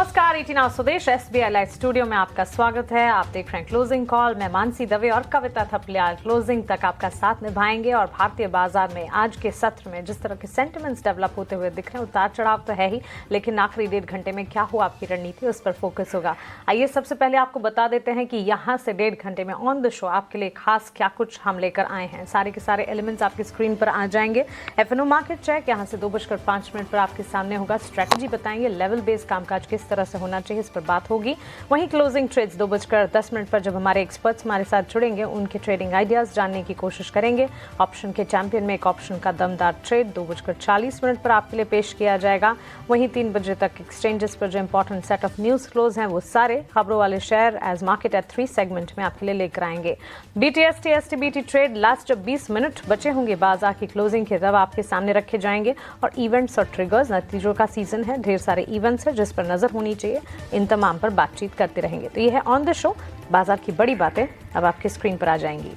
नमस्कार, 18 स्वदेश SBI live studio में आपका स्वागत है। आप देख रहे हैं क्लोजिंग कॉल। मैं मानसी दवे और कविता थपलियाल क्लोजिंग तक आपका साथ निभाएंगे। और भारतीय बाजार में आज के सत्र में जिस तरह के सेंटिमेंट्स डेवलप होते हुए दिख रहे हैं, उतार चढ़ाव तो है ही, लेकिन आखिरी 1.5 घंटे में क्या हुआ आपकी रणनीति, उस पर फोकस होगा। आइए सबसे पहले आपको बता देते हैं कि यहाँ से 1.5 घंटे में ऑन द शो आपके लिए खास क्या कुछ हम लेकर आए हैं। सारे के सारे एलिमेंट्स आपकी स्क्रीन पर आ जाएंगे। FNO मार्केट चेक यहाँ से 2:05 पर आपके सामने होगा। स्ट्रेटेजी बताएंगे, लेवल बेस्ड कामकाज किस तरह से होना चाहिए, इस पर बात होगी। वहीं क्लोजिंग ट्रेड्स 2:10 पर जब हमारे एक्सपर्ट्स हमारे साथ जुड़ेंगे, उनके ट्रेडिंग आइडियाज जानने की कोशिश करेंगे। ऑप्शन के चैंपियन में एक ऑप्शन का दमदार ट्रेड 2:40 पर आपके लिए पेश किया जाएगा। वहीं 3 बजे तक एक्सचेंजेस पर जो important set of news close हैं, वो सारे खबरों वाले share as market at 3 segment में आपके लिए लेकर आएंगे। BTST STBT ट्रेड लास्ट जब 20 मिनट बचे होंगे बाजार की क्लोजिंग के, तब आपके सामने रखे जाएंगे। और इवेंट्स और ट्रिगर्स, नतीजों का सीजन है, ढेर सारे इवेंट्स है जिस पर नजर होनी चाहिए, इन तमाम पर बातचीत करते रहेंगे। तो ये है ऑन द शो, बाजार की बड़ी बातें अब आपकी स्क्रीन पर आ जाएंगी।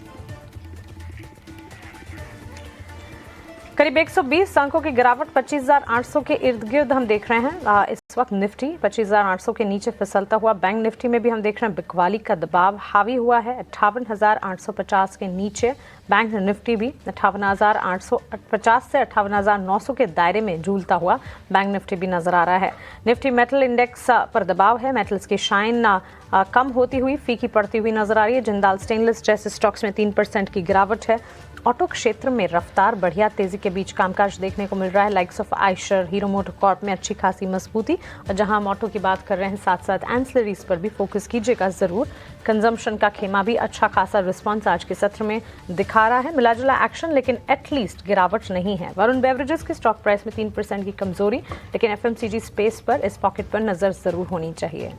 करीब 120 अंकों की गिरावट, 25,800 के इर्द गिर्द हम देख रहे हैं। इस वक्त निफ्टी 25,800 के नीचे फिसलता हुआ। बैंक निफ्टी में भी हम देख रहे हैं बिकवाली का दबाव हावी हुआ है 58,850 के नीचे। बैंक निफ्टी भी 58,850 से 58,900 के दायरे में झूलता हुआ बैंक निफ्टी भी नजर आ रहा है। निफ्टी मेटल इंडेक्स पर दबाव है। मेटल्स की शाइन कम होती हुई, फीकी पड़ती हुई नजर आ रही है। जिंदाल स्टेनलेस जैसे स्टॉक्स में 3% की गिरावट है। ऑटो क्षेत्र में रफ्तार, बढ़िया तेजी के बीच कामकाज देखने को मिल रहा है। Likes of Eicher, hero MotoCorp में अच्छी खासी मजबूती। और जहां हम ऑटो की बात कर रहे हैं, साथ साथ एंसिलरीज पर भी फोकस कीजिएगा जरूर। कंजम्पशन का खेमा भी अच्छा खासा रिस्पॉन्स आज के सत्र में दिखा रहा है। मिला जुला एक्शन, लेकिन एटलीस्ट गिरावट नहीं है। वरुण बेवरेजेस के स्टॉक प्राइस में 3% की कमजोरी, लेकिन FMCG स्पेस पर, इस पॉकेट पर नजर जरूर होनी चाहिए।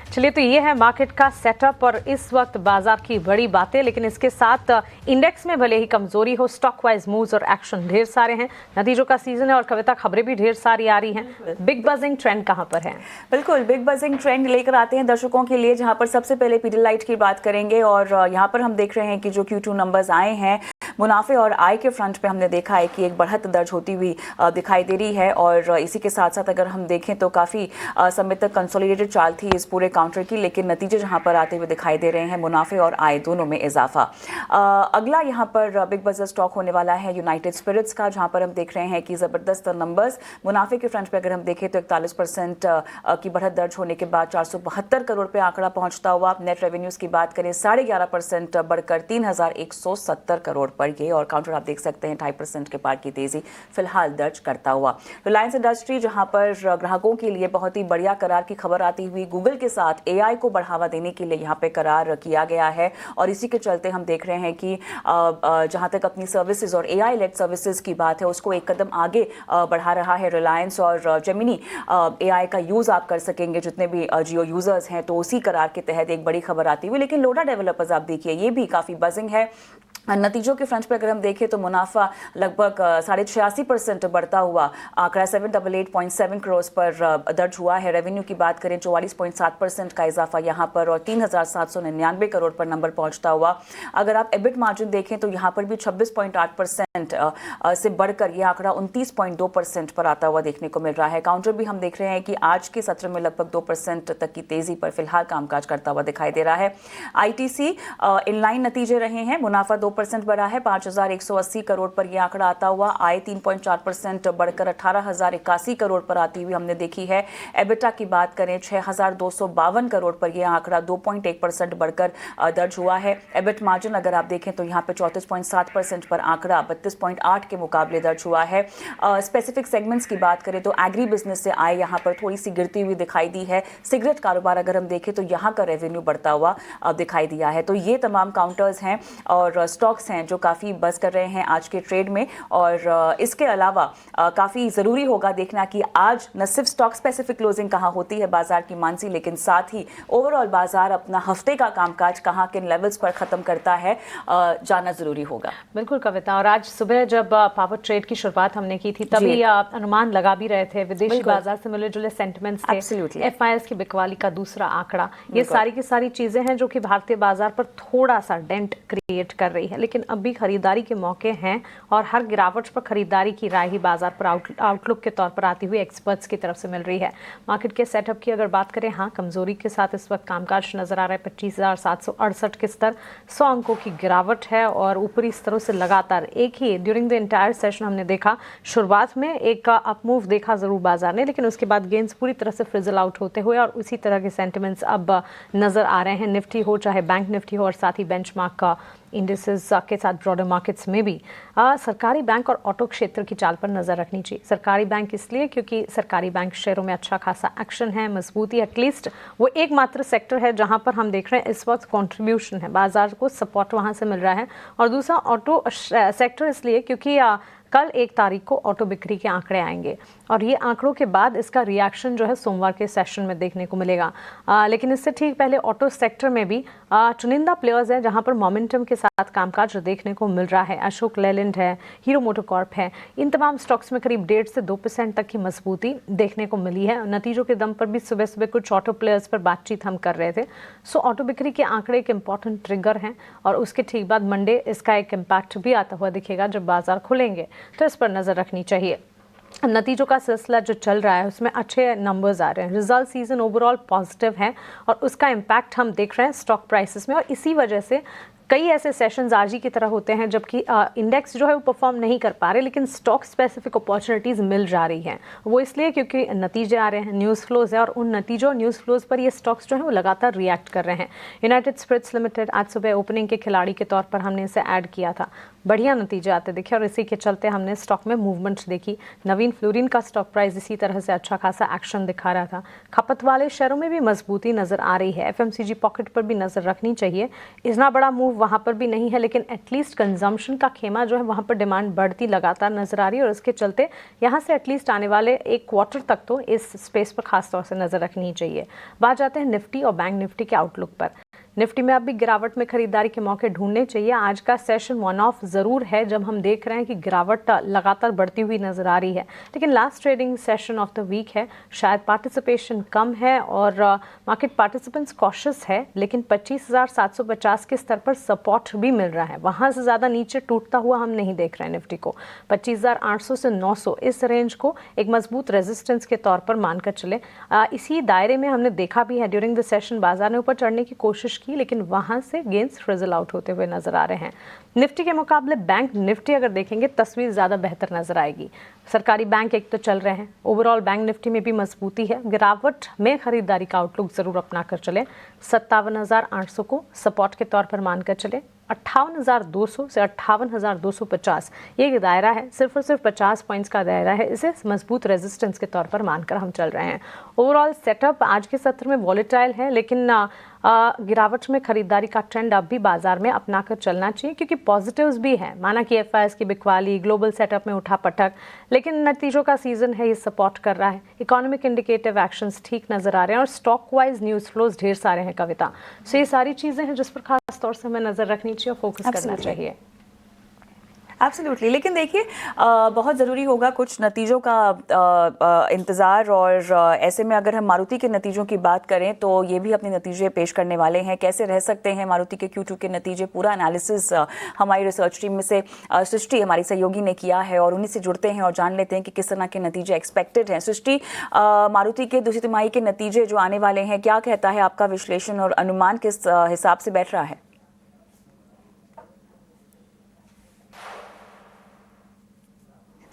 चलिए, तो ये है मार्केट का सेटअप और इस वक्त बाजार की बड़ी बातें। लेकिन इसके साथ इंडेक्स में भले ही कमजोरी हो, स्टॉक वाइज मूव्स और एक्शन ढेर सारे हैं। नतीजों का सीजन है और कविता, खबरें भी ढेर सारी आ रही हैं। बिग बजिंग ट्रेंड कहां पर है? बिल्कुल, बिग बजिंग ट्रेंड लेकर आते हैं दर्शकों के लिए, जहां पर सबसे पहले पीडिलाइट की बात करेंगे। और यहां पर हम देख रहे हैं कि जो Q2 नंबर्स आए हैं, मुनाफे और आय के फ्रंट पे हमने देखा है कि एक बढ़त दर्ज होती हुई दिखाई दे रही है। और इसी के साथ साथ अगर हम देखें तो काफ़ी समय तक कंसोलिडेटेड चाल थी इस पूरे काउंटर की, लेकिन नतीजे जहां पर आते हुए दिखाई दे रहे हैं, मुनाफे और आय दोनों में इजाफा। अगला यहां पर बिग बजर स्टॉक होने वाला है यूनाइटेड स्पिरिट्स का, जहां पर हम देख रहे हैं कि ज़बरदस्त नंबर्स। मुनाफे के फ्रंट पे अगर हम देखें तो 41% की बढ़त दर्ज होने के बाद 472 करोड़ पे आंकड़ा पहुंचता हुआ। नेट रेवेन्यूज़ की बात करें 11.5% बढ़कर 3,170 करोड़ पर ये, और काउंटर आप देख सकते हैं 2.5% के पार की तेजी फिलहाल दर्ज करता हुआ। रिलायंस इंडस्ट्री, जहां पर ग्राहकों के लिए बहुत ही बढ़िया करार की खबर आती हुई, गूगल के साथ AI को बढ़ावा देने के लिए यहां पे करार किया गया है। और इसी के चलते हम देख रहे हैं कि जहां तक अपनी सर्विसेज और AI लेड सर्विसेज की बात है, उसको एक कदम आगे बढ़ा रहा है रिलायंस। और जेमिनी AI का यूज आप कर सकेंगे जितने भी जियो यूजर्स हैं, तो उसी करार के तहत एक बड़ी खबर आती हुई। लेकिन लोडा डेवलपर्स आप देखिए, ये भी काफी बजिंग है। नतीजों के फ्रंट पे अगर हम देखें तो मुनाफा लगभग 86% बढ़ता हुआ आंकड़ा 788.7 करोड़ पर दर्ज हुआ है। रेवेन्यू की बात करें 44.7% का इजाफा यहाँ पर, और 3,799 करोड़ पर नंबर पहुंचता हुआ। अगर आप एबिट मार्जिन देखें तो यहाँ पर भी 26.8% से बढ़कर यह आंकड़ा 29.2% पर आता हुआ देखने को मिल रहा है। काउंटर भी हम देख रहे हैं कि आज के सत्र में लगभग 2% तक की तेजी पर फिलहाल कामकाज करता हुआ दिखाई दे रहा है। ITC इनलाइन नतीजे रहे हैं। मुनाफा 2% बढ़ा है, 5,180 करोड़ पर यह आंकड़ा आता हुआ। आय 3.4% बढ़कर 18,081 करोड़ पर आती हुई हमने देखी है। एबिटा की बात करें 6,252 करोड़ पर यह आंकड़ा 2.1% बढ़कर दर्ज हुआ है। एबिट मार्जिन अगर आप देखें तो यहाँ पे 34.7% पर आंकड़ा 32.8 के मुकाबले दर्ज हुआ है। स्पेसिफिक सेगमेंट्स की बात करें तो एग्री बिजनेस से आय यहाँ पर थोड़ी सी गिरती हुई दिखाई दी है। सिगरेट कारोबार अगर हम देखें तो यहाँ का रेवेन्यू बढ़ता हुआ दिखाई दिया है। तो ये तमाम काउंटर्स हैं और स्टॉक्स हैं जो काफ़ी बज़ कर रहे हैं आज के ट्रेड में। और इसके अलावा काफ़ी ज़रूरी होगा देखना कि आज न सिर्फ स्टॉक स्पेसिफिक क्लोजिंग कहाँ होती है बाजार की मानसी, लेकिन साथ ही ओवरऑल बाजार अपना हफ्ते का कामकाज कहाँ किन लेवल्स पर ख़त्म करता है, जानना ज़रूरी होगा। बिल्कुल कविता, और आज सुबह जब पावर ट्रेड की शुरुआत हमने की थी तभी अनुमान लगा भी रहे थे, विदेशी बाजार से मिले जुले सेंटिमेंट्स थे, FIS की बिकवाली का दूसरा आंकड़ा, ये सारी की सारी चीज़ें हैं जो कि भारतीय बाजार पर थोड़ा सा डेंट क्रिएट कर रही है। है, लेकिन अब भी खरीदारी के मौके हैं और हर गिरावट पर खरीदारी की राय ही बाजार पर आउटलुक के तौर पर आती हुई एक्सपर्ट्स की तरफ से मिल रही है। मार्केट के सेटअप की अगर बात करें, हाँ, कमजोरी के साथ इस वक्त कामकाज नजर आ रहा है। 25,768 के स्तर, 100 अंकों की गिरावट है और ऊपरी स्तरों से लगातार एक ही ड्यूरिंग द इंटायर सेशन हमने देखा, शुरुआत में एक अप मूव देखा जरूर बाजार ने, लेकिन उसके बाद गेंस पूरी तरह से फ्रिजल आउट होते हुए और उसी तरह के सेंटिमेंट्स अब नजर आ रहे हैं। निफ्टी हो चाहे बैंक निफ्टी हो और साथ ही बेंचमार्क का इंडिसेस के साथ ब्रॉडर मार्केट्स में भी सरकारी बैंक और ऑटो क्षेत्र की चाल पर नजर रखनी चाहिए। सरकारी बैंक इसलिए क्योंकि सरकारी बैंक शेयरों में अच्छा खासा एक्शन है, मजबूती, एटलीस्ट वो एकमात्र सेक्टर है जहां पर हम देख रहे हैं इस वक्त कंट्रीब्यूशन है, बाजार को सपोर्ट वहां से मिल रहा है। और दूसरा ऑटो सेक्टर इसलिए क्योंकि कल 1 तारीख को ऑटो बिक्री के आंकड़े आएंगे और ये आंकड़ों के बाद इसका रिएक्शन जो है सोमवार के सेशन में देखने को मिलेगा। लेकिन इससे ठीक पहले ऑटो सेक्टर में भी चुनिंदा प्लेयर्स हैं जहां पर मोमेंटम के साथ कामकाज देखने को मिल रहा है। अशोक लेलैंड है, हीरो मोटोकॉर्प है, इन तमाम स्टॉक्स में करीब 1.5 से 2% तक की मजबूती देखने को मिली है। नतीजों के दम पर भी सुबह सुबह कुछ ऑटो प्लेयर्स पर बातचीत हम कर रहे थे। सो ऑटो बिक्री के आंकड़े एक इंपॉर्टेंट ट्रिगर हैं और उसके ठीक बाद मंडे इसका एक इम्पैक्ट भी आता हुआ दिखेगा जब बाजार खुलेंगे, तो इस पर नजर रखनी चाहिए। नतीजों का सिलसिला जो चल रहा है उसमें अच्छे नंबर्स आ रहे हैं, रिजल्ट सीजन ओवरऑल पॉजिटिव है और उसका इम्पैक्ट हम देख रहे हैं स्टॉक प्राइसेस में। और इसी वजह से कई ऐसे सेशंस आज ही की तरह होते हैं जबकि इंडेक्स जो है वो परफॉर्म नहीं कर पा रहे, लेकिन स्टॉक स्पेसिफिक अपॉर्चुनिटीज़ मिल जा रही हैं। वो इसलिए क्योंकि नतीजे आ रहे हैं, न्यूज़ फ्लोज है और उन नतीजों न्यूज़ फ्लोज पर ये स्टॉक्स जो है वो लगातार रिएक्ट कर रहे हैं। यूनाइटेड स्पिरिट्स लिमिटेड आज सुबह ओपनिंग के खिलाड़ी के तौर पर हमने इसे ऐड किया था, बढ़िया नतीजे आते दिखे और इसी के चलते हमने स्टॉक में मूवमेंट देखी। नवीन फ्लोरिन का स्टॉक प्राइस इसी तरह से अच्छा खासा एक्शन दिखा रहा था। खपत वाले शेयरों में भी मजबूती नजर आ रही है। एफएमसीजी पॉकेट पर भी नजर रखनी चाहिए, इतना बड़ा मूव वहां पर भी नहीं है, लेकिन एटलीस्ट कंजम्पशन का खेमा जो है वहां पर डिमांड बढ़ती लगातार नजर आ रही है और इसके चलते यहां से एटलीस्ट आने वाले 1 क्वार्टर तक तो इस स्पेस पर खास तौर से नजर रखनी चाहिए। बात जाते हैं निफ्टी और बैंक निफ्टी के आउटलुक पर। निफ्टी में अब भी गिरावट में खरीदारी के मौके ढूंढने चाहिए। आज का सेशन वन ऑफ जरूर है जब हम देख रहे हैं कि गिरावट लगातार बढ़ती हुई नजर आ रही है, लेकिन last trading session of the week है, शायद पार्टिसिपेशन कम है और मार्केट पार्टिसिपेंट्स कॉशियस है, लेकिन 25,750 के स्तर पर सपोर्ट भी मिल रहा है। वहां से ज्यादा नीचे टूटता हुआ हम नहीं देख रहे हैं निफ्टी को। 25,800 से 900 इस रेंज को एक मजबूत रेजिस्टेंस के तौर पर मानकर चले। इसी दायरे में हमने देखा भी है ड्यूरिंग द सेशन बाजार ने ऊपर चढ़ने की कोशिश की, लेकिन वहां से गेंस फ्रिजल आउट होते हुए नजर आ रहे हैं। निफ्टी के मुकाबले बैंक निफ्टी अगर देखेंगे तस्वीर ज्यादा बेहतर नजर आएगी। सरकारी बैंक एक तो चल रहे हैं, ओवरऑल बैंक निफ्टी में भी मजबूती है। गिरावट में खरीदारी का आउटलुक जरूर अपना कर चले। 57,800 को सपोर्ट के तौर पर मानकर चले। 58,200 से 58,250 ये दायरा है, सिर्फ और सिर्फ 50 पॉइंट्स का दायरा है, इसे मजबूत रेजिस्टेंस के तौर पर मानकर हम चल रहे हैं। ओवरऑल सेटअप आज के सत्र में वॉलेटाइल है, लेकिन गिरावट में खरीदारी का ट्रेंड अब भी बाजार में अपना कर चलना चाहिए क्योंकि पॉजिटिव्स भी हैं, माना कि एफआईएस की बिकवाली, ग्लोबल सेटअप में उठा पटक, लेकिन नतीजों का सीजन है, ये सपोर्ट कर रहा है। इकोनॉमिक इंडिकेटिव एक्शंस ठीक नजर आ रहे हैं और स्टॉक वाइज न्यूज फ्लोज ढेर सारे हैं कविता। सो ये सारी चीजें हैं जिस पर खास तौर से हमें नजर रखनी चाहिए और फोकस करना चाहिए। एब्सोल्युटली, लेकिन देखिए बहुत ज़रूरी होगा कुछ नतीजों का इंतज़ार और ऐसे में अगर हम मारुति के नतीजों की बात करें तो ये भी अपने नतीजे पेश करने वाले हैं। कैसे रह सकते हैं मारुति के Q2 के नतीजे, पूरा एनालिसिस हमारी रिसर्च टीम में से सृष्टि हमारी सहयोगी ने किया है और उन्हीं से जुड़ते हैं और जान लेते हैं कि किस तरह के नतीजे एक्सपेक्टेड हैं। सृष्टि, मारुति के दूसरी तिमाही के नतीजे जो आने वाले हैं, क्या कहता है आपका विश्लेषण और अनुमान किस हिसाब से बैठ रहा है?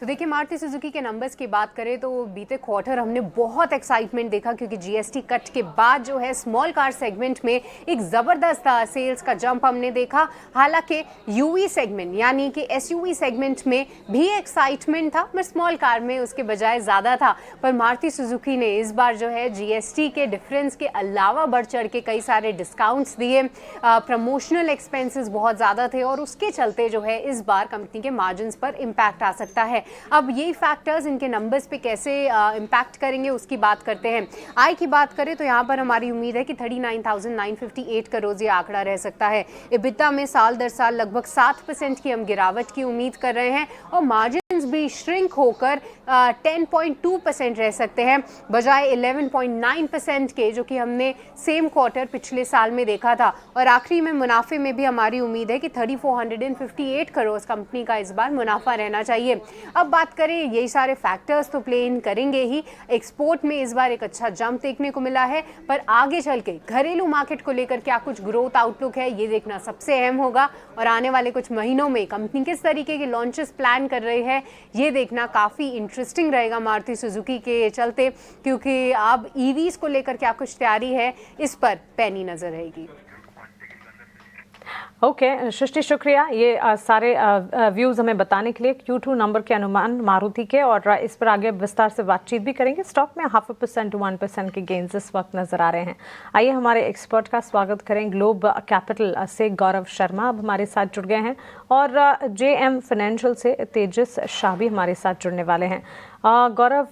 तो देखिए, मारुति सुजुकी के नंबर्स की बात करें तो बीते क्वार्टर हमने बहुत एक्साइटमेंट देखा क्योंकि जीएसटी कट के बाद जो है स्मॉल कार सेगमेंट में एक ज़बरदस्त सेल्स का जंप हमने देखा। हालांकि यूवी सेगमेंट यानी कि एसयूवी सेगमेंट में भी एक्साइटमेंट था, पर स्मॉल कार में उसके बजाय ज़्यादा था। पर मारुति सुजुकी ने इस बार जो है जीएसटी के डिफरेंस के अलावा बढ़ चढ़ के कई सारे डिस्काउंट्स दिए, प्रमोशनल एक्सपेंसेस बहुत ज़्यादा थे और उसके चलते जो है इस बार कंपनी के मार्जिन्स पर इम्पैक्ट आ सकता है। अब यही फैक्टर्स इनके नंबर्स पे कैसे इम्पैक्ट करेंगे उसकी बात करते हैं। आय की बात करें तो यहाँ पर हमारी उम्मीद है कि 39,958 करोड़ ये आंकड़ा रह सकता है। EBITDA में साल दर साल लगभग 7% की हम गिरावट की उम्मीद कर रहे हैं और मार्जिन्स भी श्रिंक होकर 10.2% रह सकते हैं, बजाय 11.9% के जो कि हमने सेम क्वार्टर पिछले साल में देखा था। और आखिरी में मुनाफे में भी हमारी उम्मीद है कि 3458 करोड़ कंपनी का इस बार मुनाफा रहना चाहिए। अब बात करें, यही सारे फैक्टर्स तो प्ले इन करेंगे ही। एक्सपोर्ट में इस बार एक अच्छा जंप देखने को मिला है, पर आगे चल के घरेलू मार्केट को लेकर क्या कुछ ग्रोथ आउटलुक है, ये देखना सबसे अहम होगा। और आने वाले कुछ महीनों में कंपनी किस तरीके के लॉन्चेस प्लान कर रही है, ये देखना काफ़ी इंटरेस्टिंग रहेगा मारुति सुजुकी के चलते, क्योंकि अब ईवीज को लेकर क्या कुछ तैयारी है, इस पर पैनी नजर रहेगी। ओके सृष्टि, शुक्रिया ये सारे व्यूज़ हमें बताने के लिए। Q2 नंबर के अनुमान मारुति के, और इस पर आगे विस्तार से बातचीत भी करेंगे। स्टॉक में 0.5% to 1% के गेन्स इस वक्त नजर आ रहे हैं। आइए हमारे एक्सपर्ट का स्वागत करें। ग्लोब कैपिटल से गौरव शर्मा अब हमारे साथ जुड़ गए हैं, और JM फाइनेंशियल से तेजस शाह भी हमारे साथ जुड़ने वाले हैं। Gaurav,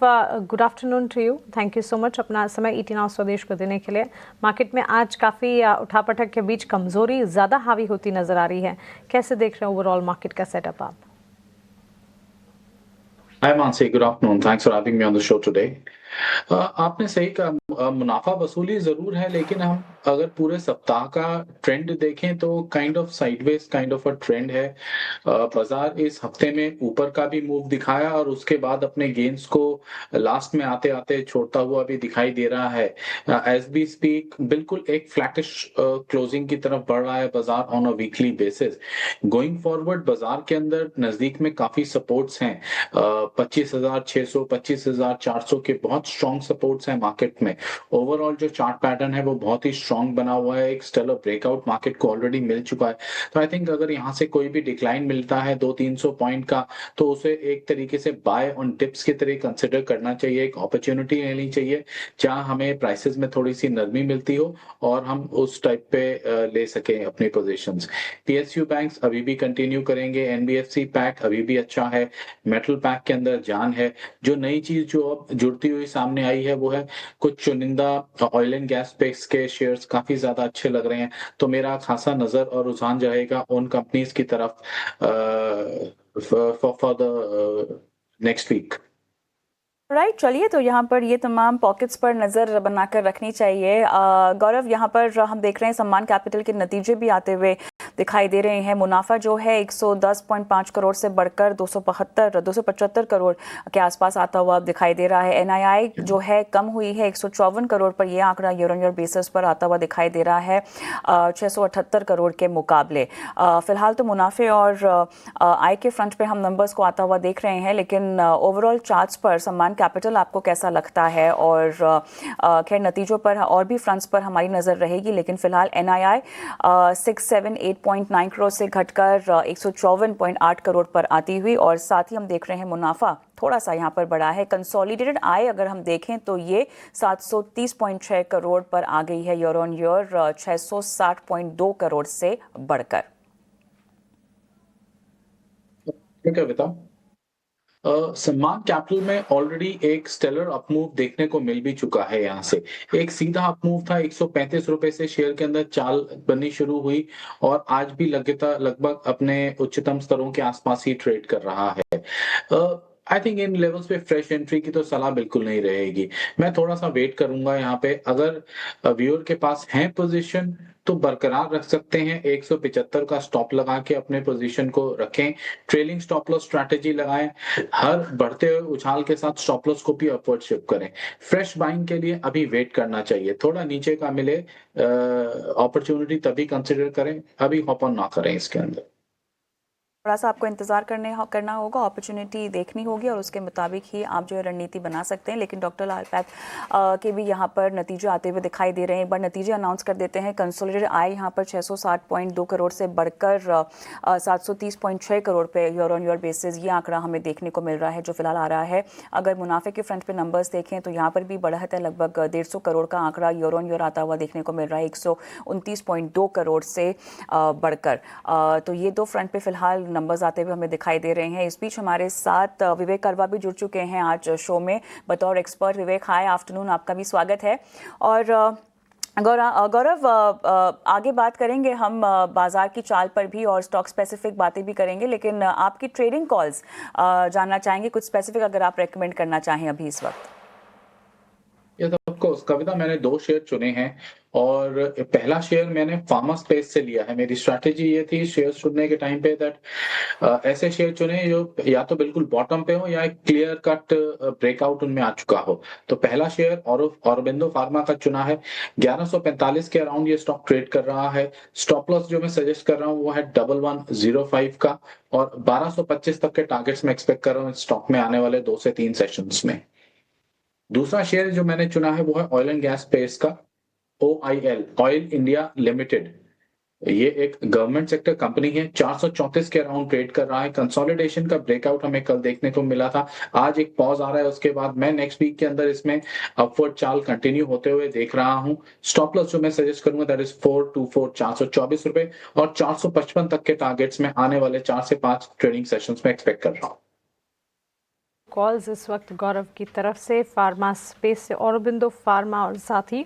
good afternoon to you. Thank you so much अपना समय ET Now स्वदेश को देने के लिए। मार्केट में आज काफ़ी उठापटक के बीच कमजोरी ज़्यादा हावी होती नजर आ रही है, कैसे देख रहे हैं ओवरऑल मार्केट का सेटअप आप? Hi Mansi, good afternoon. Thanks for having me on the show today. आपने सही कहा, मुनाफा वसूली जरूर है, लेकिन हम अगर पूरे सप्ताह का ट्रेंड देखें तो kind of sideways kind of a trend है। बाजार इस हफ्ते में ऊपर का भी मूव दिखाया और उसके बाद अपने गेन्स को लास्ट में आते आते छोड़ता हुआ भी दिखाई दे रहा है। एज बी स्पीक बिल्कुल एक फ्लैटिश क्लोजिंग की तरफ बढ़ रहा है बाजार on a weekly basis. Going forward बाजार के अंदर नजदीक में काफी सपोर्ट्स हैं। 25,600 25,400 के बहुत स्ट्रॉन्ग सपोर्ट्स हैं मार्केट में। ओवरऑल जो चार्ट पैटर्न है वो बहुत ही स्ट्रॉन्ग बना हुआ है। एक स्टेलर ब्रेकआउट मार्केट को ऑलरेडी मिल चुका है, तो आई थिंक अगर यहाँ से कोई भी डिक्लाइन मिलता है 200-300 पॉइंट का, तो उसे एक तरीके से बाय ऑन डिप्स की तरह कंसिडर करना चाहिए। एक अपॉर्चुनिटी लेनी चाहिए जहां हमें प्राइसेस में थोड़ी सी नरमी मिलती हो और हम उस टाइप पे ले सकें अपनी पोजीशंस। PSU बैंक्स अभी भी कंटिन्यू करेंगे। NBFC पैक अभी भी अच्छा है। मेटल पैक के अंदर जान है। जो नई चीज जो अब जुड़ती हुई सामने आई है वो है कुछ चुनिंदा ऑयल एंड गैस स्पेस के शेयर्स काफी ज्यादा अच्छे लग रहे हैं, तो मेरा खासा नजर और रुझान जाएगा उन कंपनीज की तरफ for the next week. Right, चलिए तो यहाँ पर ये तमाम पॉकेट्स पर नज़र बनाकर रखनी चाहिए। गौरव, यहाँ पर हम देख रहे हैं सम्मान कैपिटल के नतीजे भी आते हुए दिखाई दे रहे हैं। मुनाफा जो है 110.5 करोड़ से बढ़कर 275 करोड़ के आसपास आता हुआ दिखाई दे रहा है। NII जो है कम हुई है 154 करोड़ पर, यह आंकड़ा ईयर ऑन ईयर बेसिस पर आता हुआ दिखाई दे रहा है 678 करोड़ के मुकाबले। फिलहाल तो मुनाफे और आय के फ्रंट पे हम नंबर्स को आता हुआ देख रहे हैं, लेकिन ओवरऑल चार्ट्स पर सम्मान कैपिटल आपको कैसा लगता है? और खैर नतीजों पर और भी फ्रंट्स पर हमारी नज़र रहेगी, लेकिन फिलहाल NII 678.9 करोड़ से घटकर 154.8 करोड़ पर आती हुई, और साथ ही हम देख रहे हैं मुनाफा थोड़ा सा यहाँ पर बढ़ा है। कंसोलिडेटेड आय अगर हम देखें तो ये 730.6 करोड़ पर आ गई है ईयर ऑन ईयर 660.2 करोड़ से बढ़कर। ठीक है बेटा, सम्मान कैपिटल में ऑलरेडी एक स्टेलर अपमूव देखने को मिल भी चुका है। यहाँ से एक सीधा अपमूव था 135 रुपए से शेयर के अंदर चाल बननी शुरू हुई और आज भी लगभग अपने उच्चतम स्तरों के आसपास ही ट्रेड कर रहा है। आई थिंक इन लेवल्स पे फ्रेश एंट्री की तो सलाह बिल्कुल नहीं रहेगी। मैं थोड़ा सा वेट करूंगा यहाँ पे। अगर व्यूअर के पास है पोजीशन तो बरकरार रख सकते हैं। 175 का स्टॉप लगा के अपने पोजीशन को रखें। ट्रेलिंग स्टॉप लॉस स्ट्रैटेजी लगाएं। हर बढ़ते हुए उछाल के साथ स्टॉप लॉस को भी अपवर्ड शिफ्ट करें। फ्रेश बाइंग के लिए अभी वेट करना चाहिए। थोड़ा नीचे का मिले अपॉर्चुनिटी तभी कंसिडर करें, अभी हॉप ऑन ना करें इसके अंदर। थोड़ा सा आपको इंतजार करना होगा, अपॉर्चुनिटी देखनी होगी और उसके मुताबिक ही आप जो है रणनीति बना सकते हैं। लेकिन डॉक्टर लाल पैथ के भी यहाँ पर नतीजे आते हुए दिखाई दे रहे हैं। एक बार नतीजे अनाउंस कर देते हैं। कंसोलिडेटेड आय यहाँ पर 660.2 करोड़ से बढ़कर 730.6 करोड़ पे ईयर ऑन ईयर बेसिस ये आंकड़ा हमें देखने को मिल रहा है जो फिलहाल आ रहा है। अगर मुनाफे के फ्रंट पे नंबर्स देखें तो यहाँ पर भी बढ़त है, लगभग 150 करोड़ का आंकड़ा ईयर ऑन ईयर आता हुआ देखने को मिल रहा है 129.2 करोड़ से बढ़कर। तो ये दो फ्रंट पे फिलहाल नंबर्स आते हुए हमें दिखाई दे रहे हैं। इस बीच हमारे साथ विवेक करवा भी जुड़ चुके हैं आज शो में बतौर एक्सपर्ट। विवेक, हाय आफ्टरनून, आपका भी स्वागत है। और गौरव, आगे बात करेंगे हम बाजार की चाल पर भी और स्टॉक स्पेसिफिक बातें भी करेंगे, लेकिन आपकी ट्रेडिंग कॉल्स जानना चाहेंगे, कुछ स्पेसिफिक अगर आप रेकमेंड करना चाहें अभी इस वक्त। यस ऑफ कोर्स कविता, मैंने 2 शेयर चुने हैं और पहला शेयर मैंने फार्मा स्पेस से लिया है। मेरी स्ट्रैटेजी ये थी शेयर चुनने के टाइम पे दैट ऐसे शेयर चुने जो या तो बिल्कुल बॉटम पे हो या एक क्लियर कट ब्रेकआउट उनमें आ चुका हो। तो पहला शेयर औरबिंदो फार्मा का चुना है। 1145 के अराउंड ये स्टॉक ट्रेड कर रहा है। स्टॉप लॉस जो मैं सजेस्ट कर रहा हूँ वो है 1105 का, और 1225 तक के टारगेट्स में एक्सपेक्ट कर रहा हूँ इस स्टॉक में आने वाले 2 से 3 सेशंस में। दूसरा शेयर जो मैंने चुना है वो है ऑयल एंड गैस स्पेस का, OIL, ऑयल इंडिया लिमिटेड। ये एक गवर्नमेंट सेक्टर कंपनी है, 434 के अराउंड ट्रेड कर रहा है। कंसोलिडेशन का ब्रेकआउट हमें कल देखने को मिला था, आज एक पॉज आ रहा है, उसके बाद मैं नेक्स्ट वीक के अंदर इसमें अपवर्ड चाल कंटिन्यू होते हुए देख रहा हूं। स्टॉप लॉस जो मैं सजेस्ट करूंगा दैट इज 424, 424 रुपए, और 455 तक के टारगेट्स में आने वाले 4 से 5 ट्रेडिंग सेशंस में एक्सपेक्ट कर रहा हूं। कॉल्स इस वक्त गौरव की तरफ से फार्मा स्पेस से औरबिंदो फार्मा और साथ ही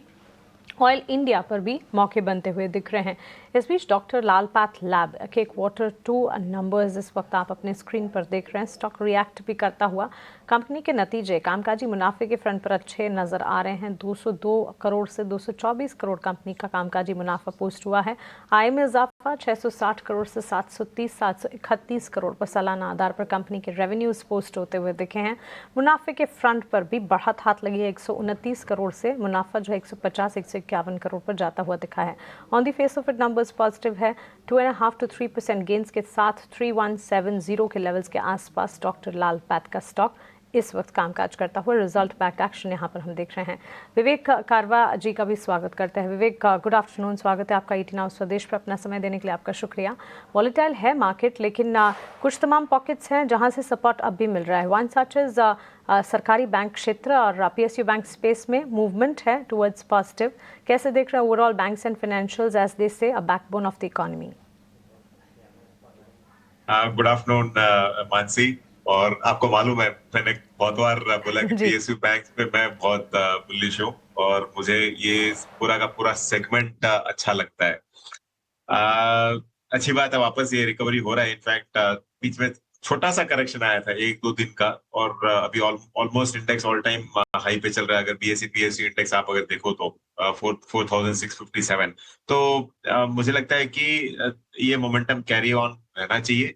ऑयल इंडिया पर भी मौके बनते हुए दिख रहे हैं। इस बीच डॉक्टर लाल पैथ लैब के Q2 नंबर्स इस वक्त आप अपने स्क्रीन पर देख रहे हैं। स्टॉक रिएक्ट भी करता हुआ कंपनी के नतीजे कामकाजी मुनाफे के फ्रंट पर अच्छे नजर आ रहे हैं। 202 करोड़ से 224 करोड़ कंपनी का कामकाजी मुनाफा पोस्ट हुआ है। आय में इजाफा 660 करोड़ से 731 करोड़ पर सालाना आधार पर कंपनी के रेवेन्यूज पोस्ट होते हुए दिखे हैं। मुनाफे के फ्रंट पर भी बढ़त हाथ लगी है। 129 करोड़ से मुनाफा जो है 150-151 करोड़ पर जाता हुआ दिखा है। On the face of it numbers positive है। 2.5 to 3% गेंस के साथ 3170 के लेवल्स के आसपास डॉक्टर लाल पैथ का स्टॉक इस वक्त कामकाज करता हुआ रिजल्ट बैक्ड एक्शन यहाँ पर हम देख रहे हैं। विवेक कारवा जी का भी स्वागत करते हैं। विवेक, गुड आफ्टरनून, स्वागत है आपका ET Now स्वदेश पर। अपना समय देने के लिए आपका शुक्रिया। वॉलेटाइल है मार्केट, लेकिन कुछ तमाम पॉकेट्स हैं जहाँ से सपोर्ट अब भी मिल रहा है। वन सच इज सरकारी बैंक क्षेत्र और PSU बैंक स्पेस में मूवमेंट है टुवर्ड्स पॉजिटिव। कैसे देख रहे हैं overall banks and financials as they say a backbone of the economy? Good afternoon Mansi, और आपको मालूम है मैंने बहुत बार बोला कि PSU बैंक पे मैं बहुत बुलिश हूँ और मुझे ये पूरा का पूरा सेगमेंट अच्छा लगता है। अच्छी बात है, वापस ये रिकवरी हो रहा है। इनफैक्ट बीच में छोटा सा करेक्शन आया था 1-2 दिन का, और अभी almost index all time high पे चल रहा है। अगर PSU इंडेक्स आप अगर देखो तो 4657। तो मुझे लगता है कि ये मोमेंटम कैरी ऑन रहना चाहिए।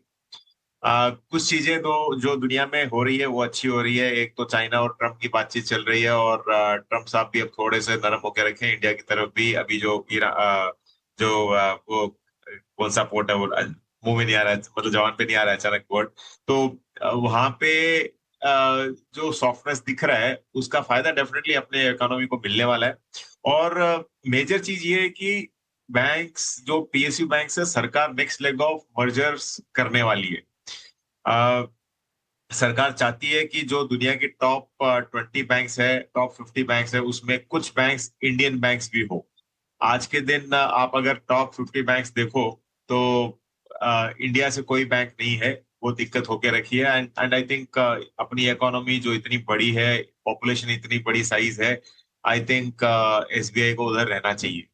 कुछ चीजें तो जो दुनिया में हो रही है वो अच्छी हो रही है। एक तो चाइना और ट्रम्प की बातचीत चल रही है, और ट्रम्प साहब भी अब थोड़े से नरम होकर रखे इंडिया की तरफ भी। अभी जो वो कौन सा पोर्ट है वो मुंह में नहीं आ रहा है, मतलब जबान पे नहीं आ रहा है अचानक वर्ड। तो वहां पे जो सॉफ्टनेस दिख रहा है उसका फायदा डेफिनेटली अपने इकोनॉमी को मिलने वाला है। और मेजर चीज ये है कि बैंक्स जो PSU बैंक से सरकार नेक्स्ट लेग ऑफ मर्जर्स करने वाली है। सरकार चाहती है कि जो दुनिया की टॉप 20 बैंक्स है, टॉप 50 बैंक्स है, उसमें कुछ बैंक्स इंडियन बैंक्स भी हो। आज के दिन आप अगर टॉप 50 बैंक्स देखो तो इंडिया से कोई बैंक नहीं है, वो दिक्कत होके रखी है। एंड आई थिंक अपनी इकोनॉमी जो इतनी बड़ी है, पॉपुलेशन इतनी बड़ी साइज है, आई थिंक SBI को उधर रहना चाहिए।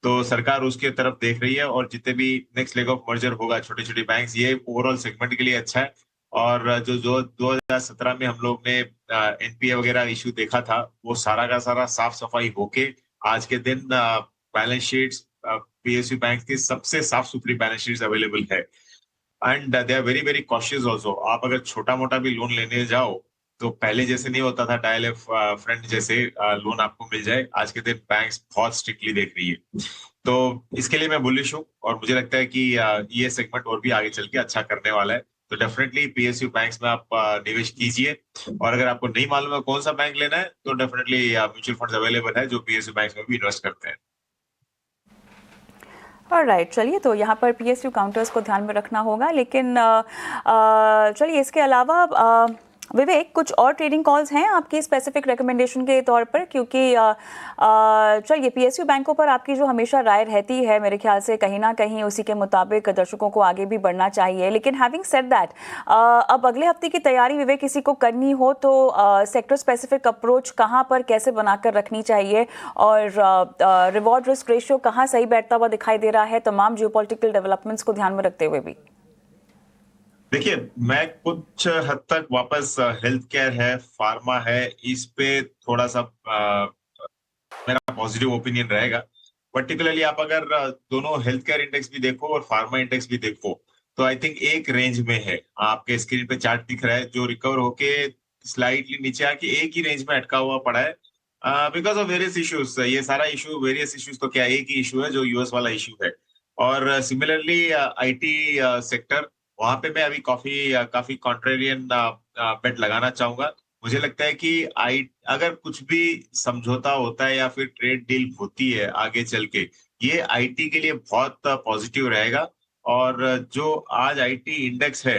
तो सरकार उसके तरफ देख रही है, और जितने भी नेक्स्ट लेग ऑफ मर्जर होगा छोटे छोटे बैंक्स, ये ओवरऑल सेगमेंट के लिए अच्छा है। और जो 2017 में हम लोग ने NPA वगैरह इश्यू देखा था, वो सारा का सारा साफ सफाई होके आज के दिन बैलेंस शीट्स PSU बैंक की सबसे साफ सुथरी बैलेंस शीट्स अवेलेबल है। And they are very very cautious also. आप अगर छोटा मोटा भी लोन लेने जाओ तो पहले जैसे नहीं होता था, डायल फ्रेंड जैसे लोन आपको मिल जाए। आज के दिन बैंक्स बहुत स्ट्रिक्टली देख रही है। तो इसके लिए मैं बुलिश हूँ, और मुझे लगता है कि ये सेगमेंट और भी आगे चल के अच्छा करने वाला है। तो डेफिनेटली PSU बैंक्स में आप निवेश कीजिए। और अगर आपको नहीं मालूम है कौन सा बैंक लेना है तो डेफिनेटली म्यूचुअल फंड्स अवेलेबल है जो PSU बैंक्स में भी इन्वेस्ट करते हैं। ऑलराइट, चलिए, तो यहाँ पर PSU काउंटर्स को ध्यान में रखना होगा, लेकिन चलिए इसके अलावा विवेक, कुछ और ट्रेडिंग कॉल्स हैं आपकी स्पेसिफिक रिकमेंडेशन के तौर पर? क्योंकि चलिए, पीएसयू बैंकों पर आपकी जो हमेशा राय रहती है, मेरे ख्याल से कहीं ना कहीं उसी के मुताबिक दर्शकों को आगे भी बढ़ना चाहिए। लेकिन हैविंग सेड दैट, अब अगले हफ्ते की तैयारी विवेक किसी को करनी हो तो सेक्टर स्पेसिफिक अप्रोच कहाँ पर कैसे बनाकर रखनी चाहिए, और रिवॉर्ड रिस्क रेशियो कहाँ सही बैठता हुआ दिखाई दे रहा है तमाम जियोपॉलिटिकल डेवलपमेंट्स को ध्यान में रखते हुए भी? देखिए, मैं कुछ हद तक वापस हेल्थ केयर है, फार्मा है, इस पे थोड़ा सा मेरा पॉजिटिव ओपिनियन रहेगा। पर्टिकुलरली आप अगर दोनों हेल्थ केयर इंडेक्स भी देखो और फार्मा इंडेक्स भी देखो, तो आई थिंक एक रेंज में है। आपके स्क्रीन पे चार्ट दिख रहा है जो रिकवर होके स्लाइटली नीचे आके एक ही रेंज में अटका हुआ पड़ा है, बिकॉज ऑफ वेरियस इश्यूज। ये सारा इशू, वेरियस इश्यूज तो क्या, एक ही इशू है जो यूएस वाला इशू है। और सिमिलरली आईटी सेक्टर, वहां पे मैं अभी काफी कॉन्ट्रेरियन बेट लगाना चाहूंगा। मुझे लगता है कि अगर कुछ भी समझौता होता है या फिर ट्रेड डील होती है आगे चल के, ये आईटी के लिए बहुत पॉजिटिव रहेगा। और जो आज आईटी इंडेक्स है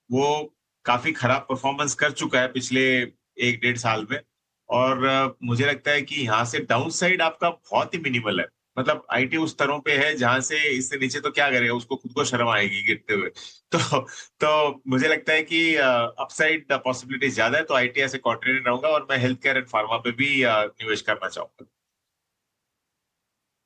वो काफी खराब परफॉर्मेंस कर चुका है पिछले 1-1.5 साल में। और मुझे लगता है कि यहाँ से डाउन साइड आपका बहुत ही मिनिमल है। मतलब आईटी उस स्तरों पे है जहां से इससे नीचे तो क्या करेगा, उसको खुद को शर्म आएगी गिरते हुए। तो मुझे लगता है कि अपसाइड पॉसिबिलिटी ज्यादा है, तो आईटी ऐसे कॉन्ट्रेरियन रहूंगा और मैं हेल्थ केयर एंड फार्मा पे भी निवेश करना चाहूंगा।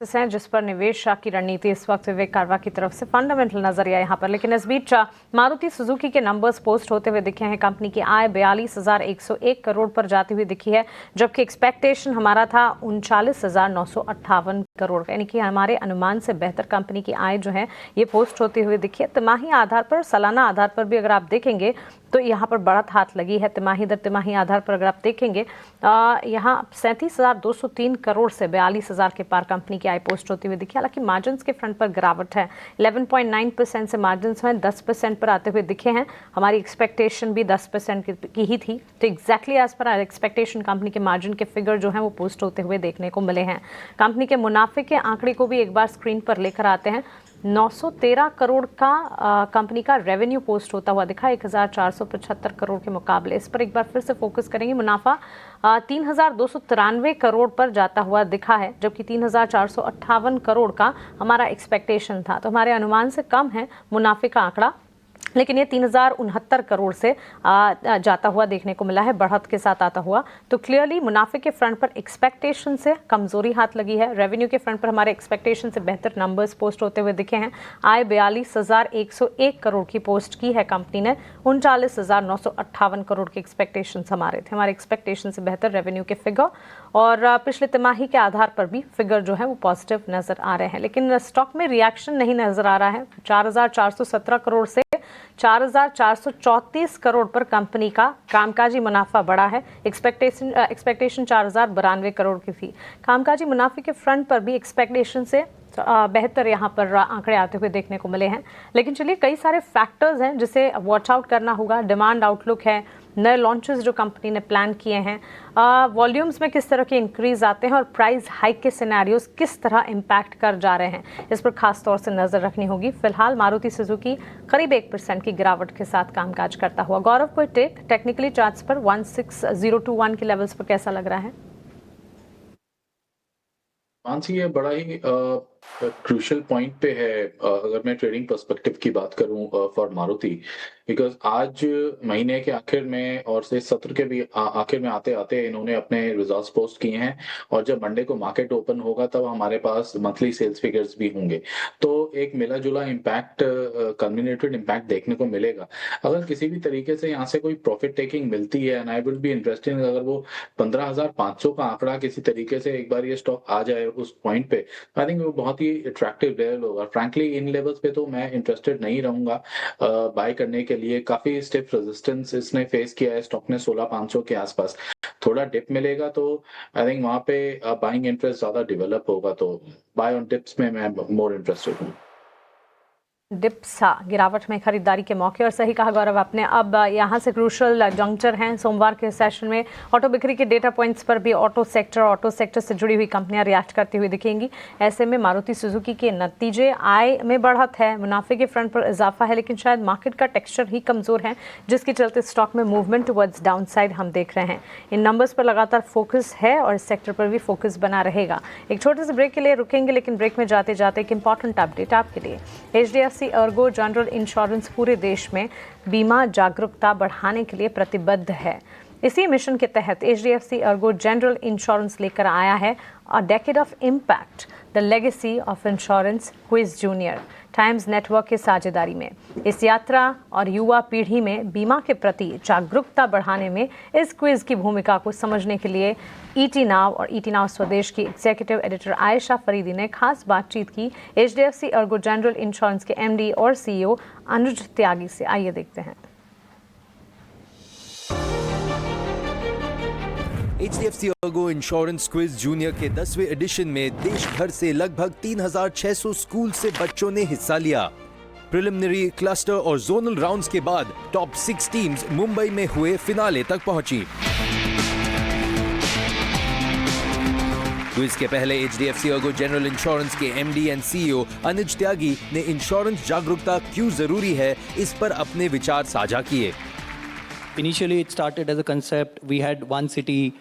हैं जिस पर निवेश की रणनीति इस वक्त विवेक कारवा की तरफ से फंडामेंटल नजरिया यहाँ पर। लेकिन इस बीच मारुति सुजुकी के नंबर्स पोस्ट होते हुए दिखे हैं। कंपनी की आय 42,101 करोड़ पर जाती हुई दिखी है, जबकि एक्सपेक्टेशन हमारा था 39,958 करोड़, यानी कि हमारे अनुमान से बेहतर कंपनी की आय जो है ये पोस्ट होती हुई दिखी है। तिमाही आधार पर, सालाना आधार पर भी अगर आप देखेंगे तो यहाँ पर बढ़त हाथ लगी है। तिमाही दर तिमाही आधार पर अगर आप देखेंगे, यहाँ 37,203 करोड़ से 42,000 के पार कंपनी की आय पोस्ट होती हुई दिखी। हालांकि मार्जिन के फ्रंट पर गिरावट है, 11.9% से मार्जिन में 10% पर आते हुए दिखे हैं। हमारी एक्सपेक्टेशन भी 10% की ही थी, तो exactly as per expectation company के मार्जिन के फिगर जो है वो पोस्ट होते हुए देखने को मिले हैं। कंपनी के मुनाफे के आंकड़े को भी एक बार स्क्रीन पर लेकर आते हैं। 913 करोड़ का कंपनी का रेवेन्यू पोस्ट होता हुआ दिखा, 1,475 करोड़ के मुकाबले। इस पर एक बार फिर से फोकस करेंगे। मुनाफा 3,293 करोड़ पर जाता हुआ दिखा है, जबकि 3,458 करोड़ का हमारा एक्सपेक्टेशन था। तो हमारे अनुमान से कम है मुनाफे का आंकड़ा, लेकिन ये 3,069 करोड़ से जाता हुआ देखने को मिला है, बढ़त के साथ आता हुआ। तो क्लियरली मुनाफे के फ्रंट पर एक्सपेक्टेशन से कमजोरी हाथ लगी है। रेवेन्यू के फ्रंट पर हमारे एक्सपेक्टेशन से बेहतर नंबर्स पोस्ट होते हुए दिखे हैं। आय 42,101 करोड़ की पोस्ट की है कंपनी ने, 39,958 करोड़ के एक्सपेक्टेशन हमारे थे। हमारे एक्सपेक्टेशन से बेहतर रेवेन्यू के फिगर और पिछले तिमाही के आधार पर भी फिगर जो है वो पॉजिटिव नजर आ रहे हैं। लेकिन स्टॉक में रिएक्शन नहीं नजर आ रहा है। 4,417 करोड़ से 4,434 करोड़ पर कंपनी का कामकाजी मुनाफा बढ़ा है। एक्सपेक्टेशन 4,092 करोड़ की थी। कामकाजी मुनाफे के फ्रंट पर भी एक्सपेक्टेशन से बेहतर यहाँ पर आंकड़े आते हुए देखने को मिले हैं। लेकिन चलिए, कई सारे फैक्टर्स हैं जिसे वॉच आउट करना होगा। डिमांड आउटलुक है, नए लॉन्चेस जो कंपनी ने प्लान किए हैं, वॉल्यूम्स में किस तरह के इंक्रीज आते हैं और प्राइस हाइक के सिनेरियोज किस तरह इम्पैक्ट कर जा रहे हैं, इस पर खास तौर से नजर रखनी होगी। फिलहाल मारुति सुजुकी करीब 1% की गिरावट के साथ कामकाज करता हुआ। गौरव, कोई टेक्निकली चार्ट्स पर 16,021 के लेवल्स पर कैसा लग रहा है? मानसी, ये बड़ा ही क्रूशियल पॉइंट पे है अगर मैं ट्रेडिंग पर्सपेक्टिव की बात करूं फॉर मारुति, बिकॉज आज महीने के आखिर में और से सत्र के भी आखिर में आते आते इन्होंने अपने रिजल्ट्स पोस्ट किए हैं, और जब मंडे को मार्केट ओपन होगा तब हमारे पास मंथली सेल्स फिगर्स भी होंगे। तो एक मिला जुला इम्पैक्ट, कम्युनिकेटेड इम्पैक्ट देखने को मिलेगा। अगर किसी भी तरीके से यहाँ से कोई प्रॉफिट टेकिंग मिलती है, and I will be interested, अगर वो 15,500 का आंकड़ा किसी तरीके से एक बार ये स्टॉक आ जाए उस पॉइंट पे, आई थिंक वो बहुत ही अट्रैक्टिव लेवल होगा। फ्रैंकली इन लेवल्स पे तो मैं इंटरेस्टेड नहीं रहूंगा बाय करने के लिए। काफी स्टिफ रेजिस्टेंस इसने फेस किया है स्टॉक ने 16,500 के आसपास। थोड़ा डिप मिलेगा तो आई थिंक वहां पे बाइंग इंटरेस्ट ज्यादा डेवलप होगा, तो बाय ऑन डिप्स में मैं मोर इंटरेस्टेड हूँ। डिप्सा गिरावट में खरीदारी के मौके, और सही कहा गौरव आपने। अब यहाँ से क्रूशल जंक्चर हैं सोमवार के सेशन में। ऑटो बिक्री के डेटा पॉइंट्स पर भी ऑटो सेक्टर से जुड़ी हुई कंपनियां रिएक्ट करती हुई दिखेंगी। ऐसे में मारुति सुजुकी के नतीजे, आय में बढ़त है, मुनाफे के फ्रंट पर इजाफा है, लेकिन शायद मार्केट का टेक्सचर ही कमजोर है, जिसके चलते स्टॉक में मूवमेंट टुवर्ड्स डाउन साइड हम देख रहे हैं। इन नंबर्स पर लगातार फोकस है और इस सेक्टर पर भी फोकस बना रहेगा। एक छोटे से ब्रेक के लिए रुकेंगे, लेकिन ब्रेक में जाते जाते एक इंपॉर्टेंट अपडेट आपके लिए। HDFC अर्गो जनरल इंश्योरेंस पूरे देश में बीमा जागरूकता बढ़ाने के लिए प्रतिबद्ध है। इसी मिशन के तहत HDFC अर्गो जनरल इंश्योरेंस लेकर आया है a decade of impact, the legacy of insurance quiz junior, times network की साझेदारी में। इस यात्रा और युवा पीढ़ी में बीमा के प्रति जागरूकता बढ़ाने में इस क्विज की भूमिका को समझने के लिए ET नाउ और ET नाउ स्वदेश की एग्जीक्यूटिव एडिटर आयशा फरीदी ने खास बातचीत की HDFC अर्गो जनरल इंश्योरेंस के MD और CEO अनुज त्यागी से। आइए देखते हैं। HDFC Ergo insurance quiz junior के 10वें एडिशन में देश भर से लगभग 3,600 स्कूल से बच्चों ने हिस्सा लिया। प्रिलिमिनरी, क्लस्टर और जोनल राउंड्स के बाद टॉप 6 टीम्स मुंबई में हुए फिनाले तक पहुंची। क्विज के पहले HDFC अर्गो जनरल इंश्योरेंस के MD एंड CEO अनुज त्यागी ने इंश्योरेंस जागरूकता क्यों जरूरी है, इस पर अपने विचार साझा किए। Initially, it started as a concept. We had one city.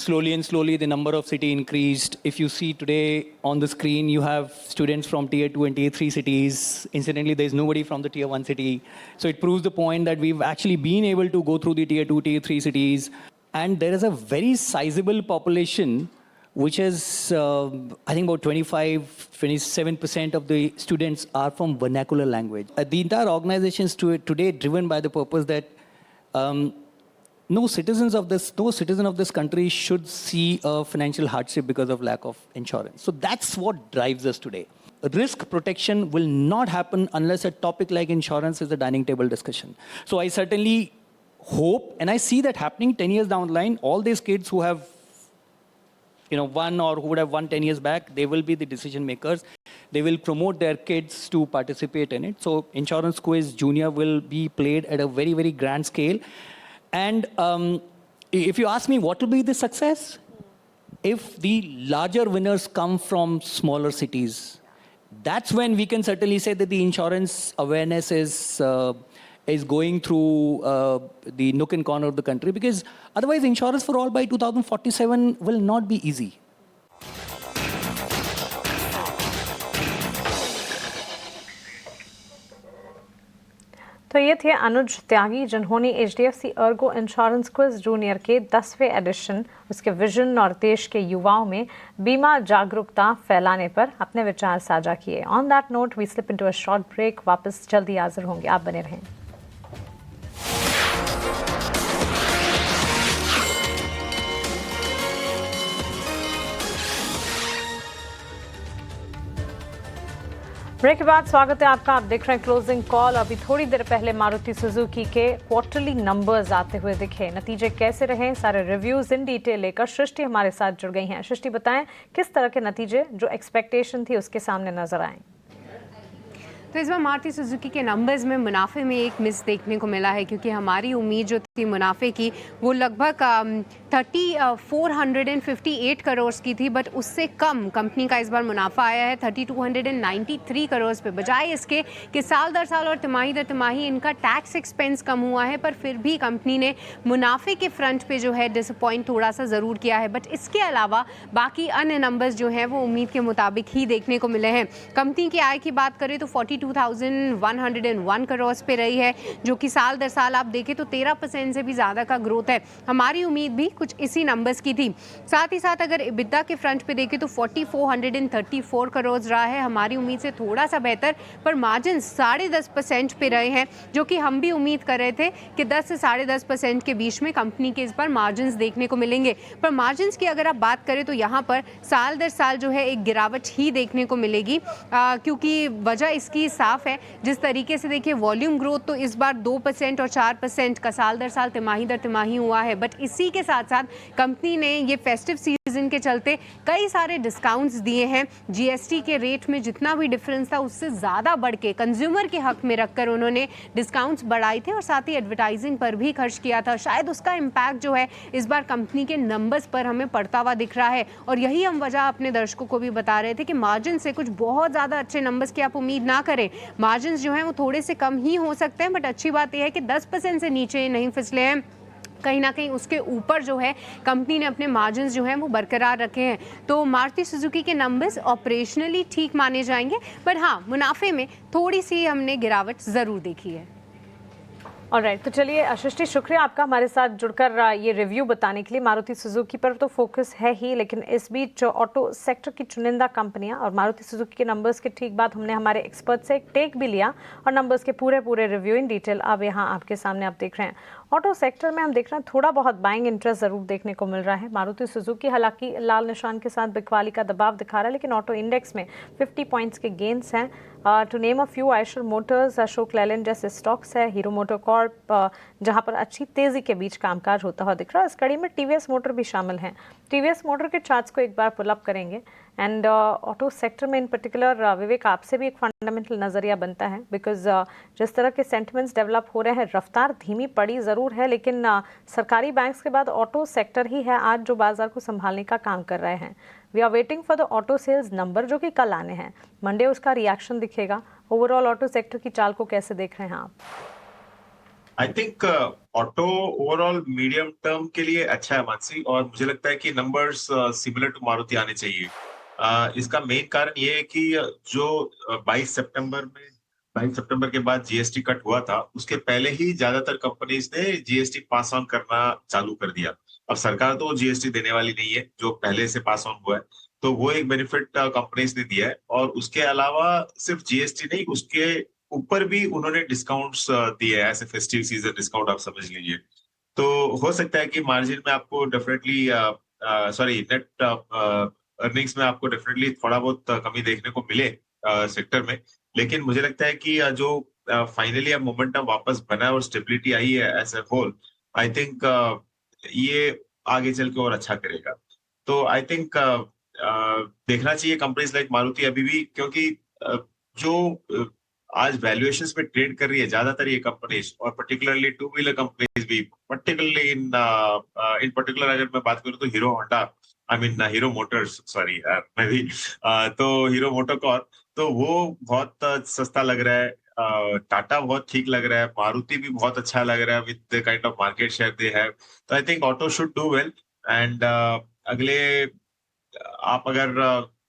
Slowly, the number of city increased. If you see today on the screen, you have students from Tier 2 and Tier 3 cities. Incidentally, there is nobody from the Tier 1 city. So it proves the point that we've actually been able to go through the Tier 2, Tier 3 cities. And there is a very sizable population, which is, I think about 27% of the students are from vernacular language. The entire organization is today driven by the purpose that no citizen of this country should see a financial hardship because of lack of insurance. So that's what drives us today. Risk protection will not happen unless a topic like insurance is a dining table discussion. So I certainly hope, and I see that happening 10 years down the line, all these kids who have won or who would have won 10 years back, they will be the decision makers. They will promote their kids to participate in it. So Insurance Quiz Junior will be played at a very, very grand scale. And if you ask me what will be the success, if the larger winners come from smaller cities, that's when we can certainly say that the insurance awareness is going through the nook and corner of the country, because otherwise insurance for all by 2047 will not be easy. तो ये थे अनुज त्यागी, जिन्होंने HDFC Ergo insurance quiz junior के 10वें addition, उसके vision और देश के युवाओं में बीमा जागरूकता फैलाने पर अपने विचार साझा किए। On that note we slip into a short break. वापस जल्दी हाजिर होंगे, आप बने रहें। ब्रेक के बाद स्वागत है आपका। आप देख रहे हैं क्लोजिंग कॉल। अभी थोड़ी देर पहले मारुति सुजुकी के क्वार्टरली नंबर्स आते हुए दिखे, नतीजे कैसे रहे, सारे रिव्यूज इन डिटेल लेकर सृष्टि हमारे साथ जुड़ गई हैं। सृष्टि, बताएं किस तरह के नतीजे जो एक्सपेक्टेशन थी उसके सामने नजर आए। तो इस बार मारुति सुजुकी के नंबर्स में मुनाफे में एक मिस देखने को मिला है, क्योंकि हमारी उम्मीद जो थी मुनाफे की वो लगभग 458 करोड़ की थी, बट उससे कम कंपनी का इस बार मुनाफा आया है 3293 करोड़ पे। बजाय इसके कि साल दर साल और तिमाही दर तिमाही इनका टैक्स एक्सपेंस कम हुआ है, पर फिर भी कंपनी ने मुनाफे के फ्रंट पे जो है डिसअपॉइंट थोड़ा सा ज़रूर किया है। बट इसके अलावा बाकी अन्य नंबर्स जो हैं वो उम्मीद के मुताबिक ही देखने को मिले हैं। कंपनी की आय की बात करें तो 42,101 करोड़ पे रही है, जो कि साल दर साल आप देखें तो 13% से भी ज़्यादा का ग्रोथ है। हमारी उम्मीद भी कुछ इसी नंबर्स की थी। साथ ही साथ अगर EBITDA के फ्रंट पे देखें तो 4434 करोड़ रहा है, हमारी उम्मीद से थोड़ा सा बेहतर, पर मार्जिन 10.5% पे रहे हैं, जो कि हम भी उम्मीद कर रहे थे कि 10 से 10.5% के बीच में कंपनी के इस बार मार्जिन देखने को मिलेंगे। पर मार्जिन की अगर आप बात करें तो यहाँ पर साल दर साल जो है एक गिरावट ही देखने को मिलेगी, क्योंकि वजह इसकी साफ है। जिस तरीके से देखिए वॉल्यूम ग्रोथ तो इस बार 2% और 4% का साल दर साल तिमाही दर तिमाही हुआ है, बट इसी के साथ साथ कंपनी ने ये फेस्टिव सीजन सीजन के चलते कई सारे डिस्काउंट्स दिए हैं। जीएसटी के रेट में जितना भी डिफरेंस था उससे ज़्यादा बढ़ के कंज्यूमर के हक में रखकर उन्होंने डिस्काउंट्स बढ़ाए थे और साथ ही एडवर्टाइजिंग पर भी खर्च किया था। शायद उसका इम्पैक्ट जो है इस बार कंपनी के नंबर्स पर हमें पड़ता हुआ दिख रहा है और यही हम वजह अपने दर्शकों को भी बता रहे थे कि मार्जिन से कुछ बहुत ज़्यादा अच्छे नंबर्स की आप उम्मीद ना करें। मार्जिन जो हैं वो थोड़े से कम ही हो सकते हैं, बट अच्छी बात यह है कि 10% से नीचे नहीं फिसले हैं। कहीं ना कहीं उसके ऊपर जो है कंपनी ने अपने मार्जिन्स जो हैं वो बरकरार रखे हैं। तो मारुति सुजुकी के नंबर्स ऑपरेशनली ठीक माने जाएंगे, पर हाँ मुनाफे में थोड़ी सी हमने गिरावट ज़रूर देखी है। ऑलराइट, तो चलिए सृष्टि, शुक्रिया आपका हमारे साथ जुड़कर ये रिव्यू बताने के लिए। मारुति सुजुकी पर तो फोकस है ही, लेकिन इस बीच ऑटो सेक्टर की चुनिंदा कंपनियां और मारुति सुजुकी के नंबर्स के ठीक बाद हमने हमारे एक्सपर्ट से एक टेक भी लिया और नंबर्स के पूरे रिव्यू इन डिटेल अब यहाँ आपके सामने आप देख रहे हैं। ऑटो सेक्टर में हम देख रहे हैं थोड़ा बहुत बाइंग इंटरेस्ट ज़रूर देखने को मिल रहा है। मारुति सुजुकी हालांकि लाल निशान के साथ बिकवाली का दबाव दिखा रहा है, लेकिन ऑटो इंडेक्स में 50 पॉइंट्स के गेंस हैं। To name a few, Eicher Motors, Ashok Leyland जैसे स्टॉक्स है, हीरो मोटोकॉर्प जहां पर अच्छी तेजी के बीच कामकाज होता हुआ दिख रहा है। इस कड़ी में टीवीएस मोटर भी शामिल हैं। टीवीएस मोटर के चार्ट्स को एक बार पुल अप करेंगे एंड ऑटो सेक्टर में इन पर्टिकुलर विवेक आपसे भी एक फंडामेंटल नज़रिया बनता है, बिकॉज जिस तरह के सेंटिमेंट्स डेवलप हो रहे हैं, रफ्तार धीमी पड़ी ज़रूर है, लेकिन सरकारी बैंक्स के बाद ऑटो सेक्टर ही है आज जो बाजार को संभालने का काम कर रहे हैं। We are waiting for the auto sales number जो कि कल आने हैं। मंडे उसका रिएक्शन दिखेगा। ओवरऑल ऑटो सेक्टर की चाल को कैसे देख रहे हैं आप? आई think auto overall medium term के लिए अच्छा है मानसी, और मुझे लगता है कि नंबर्स सिमिलर टू मारुति आने चाहिए। इसका मेन कारण ये है कि जो 22 सितंबर के बाद जीएसटी कट हुआ था, उसके पहले ही ज्यादातर कंपनीज ने जीएसटी पास ऑन करना चालू कर दिया। अब सरकार तो जीएसटी देने वाली नहीं है जो पहले से पास ऑन हुआ है, तो वो एक बेनिफिट कंपनीज ने दिया है। और उसके अलावा सिर्फ जीएसटी नहीं, उसके ऊपर भी उन्होंने डिस्काउंट्स दिए हैं, ऐसे फेस्टिव सीजन डिस्काउंट आप समझ लीजिए। तो हो सकता है कि मार्जिन में आपको डेफिनेटली नेट अर्निंग्स में आपको डेफिनेटली थोड़ा बहुत कमी देखने को मिले सेक्टर में, लेकिन मुझे लगता है कि जो फाइनली अब मोमेंटम वापस बना है और स्टेबिलिटी आई है as a whole, I think ये आगे चल के और अच्छा करेगा। तो आई थिंक देखना चाहिए कंपनीज लाइक मारुति अभी भी, क्योंकि जो आज वैल्यूएशंस में ट्रेड कर रही है ज्यादातर ये कंपनीज, और पर्टिकुलरली टू व्हीलर कंपनीज भी, पर्टिकुलरली इन पर्टिकुलर अगर मैं बात करूं तो hero Honda, hero Motors, sorry मैं भी तो हीरो मोटोकॉर्प, तो वो बहुत सस्ता लग रहा है। टाटा बहुत ठीक लग रहा है, मारुति भी बहुत अच्छा लग रहा है with the kind of market share they have. तो I think auto should do well, and अगले आप अगर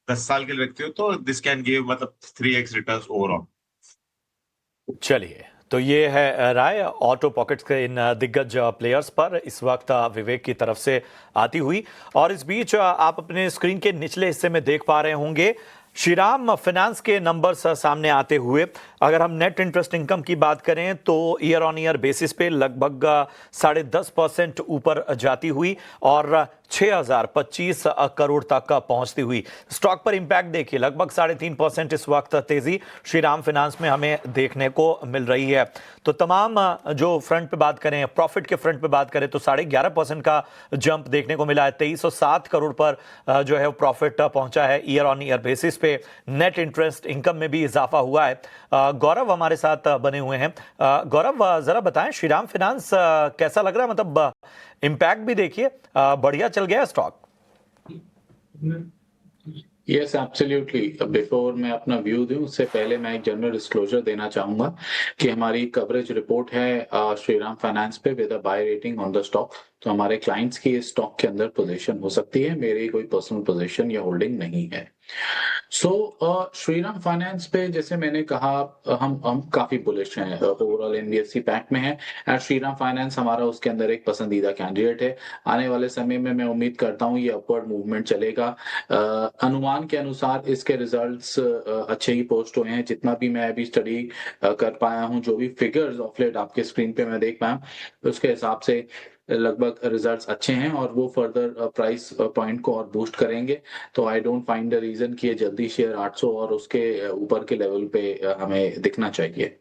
10 साल के लिए रखते हो तो दिस कैन गिव मतलब 3x रिटर्न्स ओवरऑल। चलिए, तो ये है राय ऑटो पॉकेट्स के इन दिग्गज प्लेयर्स पर इस वक्त विवेक की तरफ से आती हुई। और इस बीच आप अपने स्क्रीन के निचले हिस्से में देख पा रहे होंगे श्रीराम फाइनेंस के नंबर्स सामने आते हुए। अगर हम नेट इंटरेस्ट इनकम की बात करें तो ईयर ऑन ईयर बेसिस पे लगभग 10.5% ऊपर जाती हुई और 6025 करोड़ तक पहुंचती हुई। स्टॉक पर इंपैक्ट देखिए, लगभग 3.5% इस वक्त तेजी श्रीराम फाइनेंस में हमें देखने को मिल रही है। तो तमाम जो फ्रंट पे बात करें, प्रॉफिट के फ्रंट पे बात करें तो 11.5% का जंप देखने को मिला है। 2307 करोड़ पर जो है प्रॉफिट पहुंचा है ईयर ऑन ईयर बेसिस पे। नेट इंटरेस्ट इनकम में भी इजाफा हुआ है। गौरव हमारे साथ बने हुए हैं। गौरव, जरा बताएं श्रीराम फाइनेंस कैसा लग रहा है? मतलब इंपैक्ट भी देखिए, बढ़िया चल गया स्टॉक। Yes, absolutely. बिफोर मैं अपना व्यू दूं उससे पहले मैं एक जनरल डिस्क्लोजर देना चाहूंगा कि हमारी कवरेज रिपोर्ट है श्रीराम फाइनेंस पे with a buy rating on the stock. तो हमारे क्लाइंट्स की इस स्टॉक के अंदर पोजीशन हो सकती है, मेरी कोई पर्सनल पोजीशन या होल्डिंग नहीं है। श्रीराम फाइनेंस पे जैसे मैंने कहा, हम काफी बुलिश हैं, ओवरऑल एनबीएफसी पैक में है एंड श्रीराम फाइनेंस हमारा उसके अंदर एक पसंदीदा कैंडिडेट है। आने वाले समय में मैं उम्मीद करता हूं ये अपवर्ड मूवमेंट चलेगा। अनुमान के अनुसार इसके रिजल्ट्स अच्छे ही पोस्ट हुए हैं, जितना भी मैं अभी स्टडी कर पाया हूं, जो भी फिगर्स ऑफ लेट आपके स्क्रीन पे मैं देख पाया, उसके हिसाब से लगभग रिजल्ट्स अच्छे हैं और वो फर्दर प्राइस पॉइंट को और बूस्ट करेंगे। तो I don't find the reason कि ये जल्दी शेयर 800 और उसके ऊपर के लेवल पे हमें दिखना चाहिए।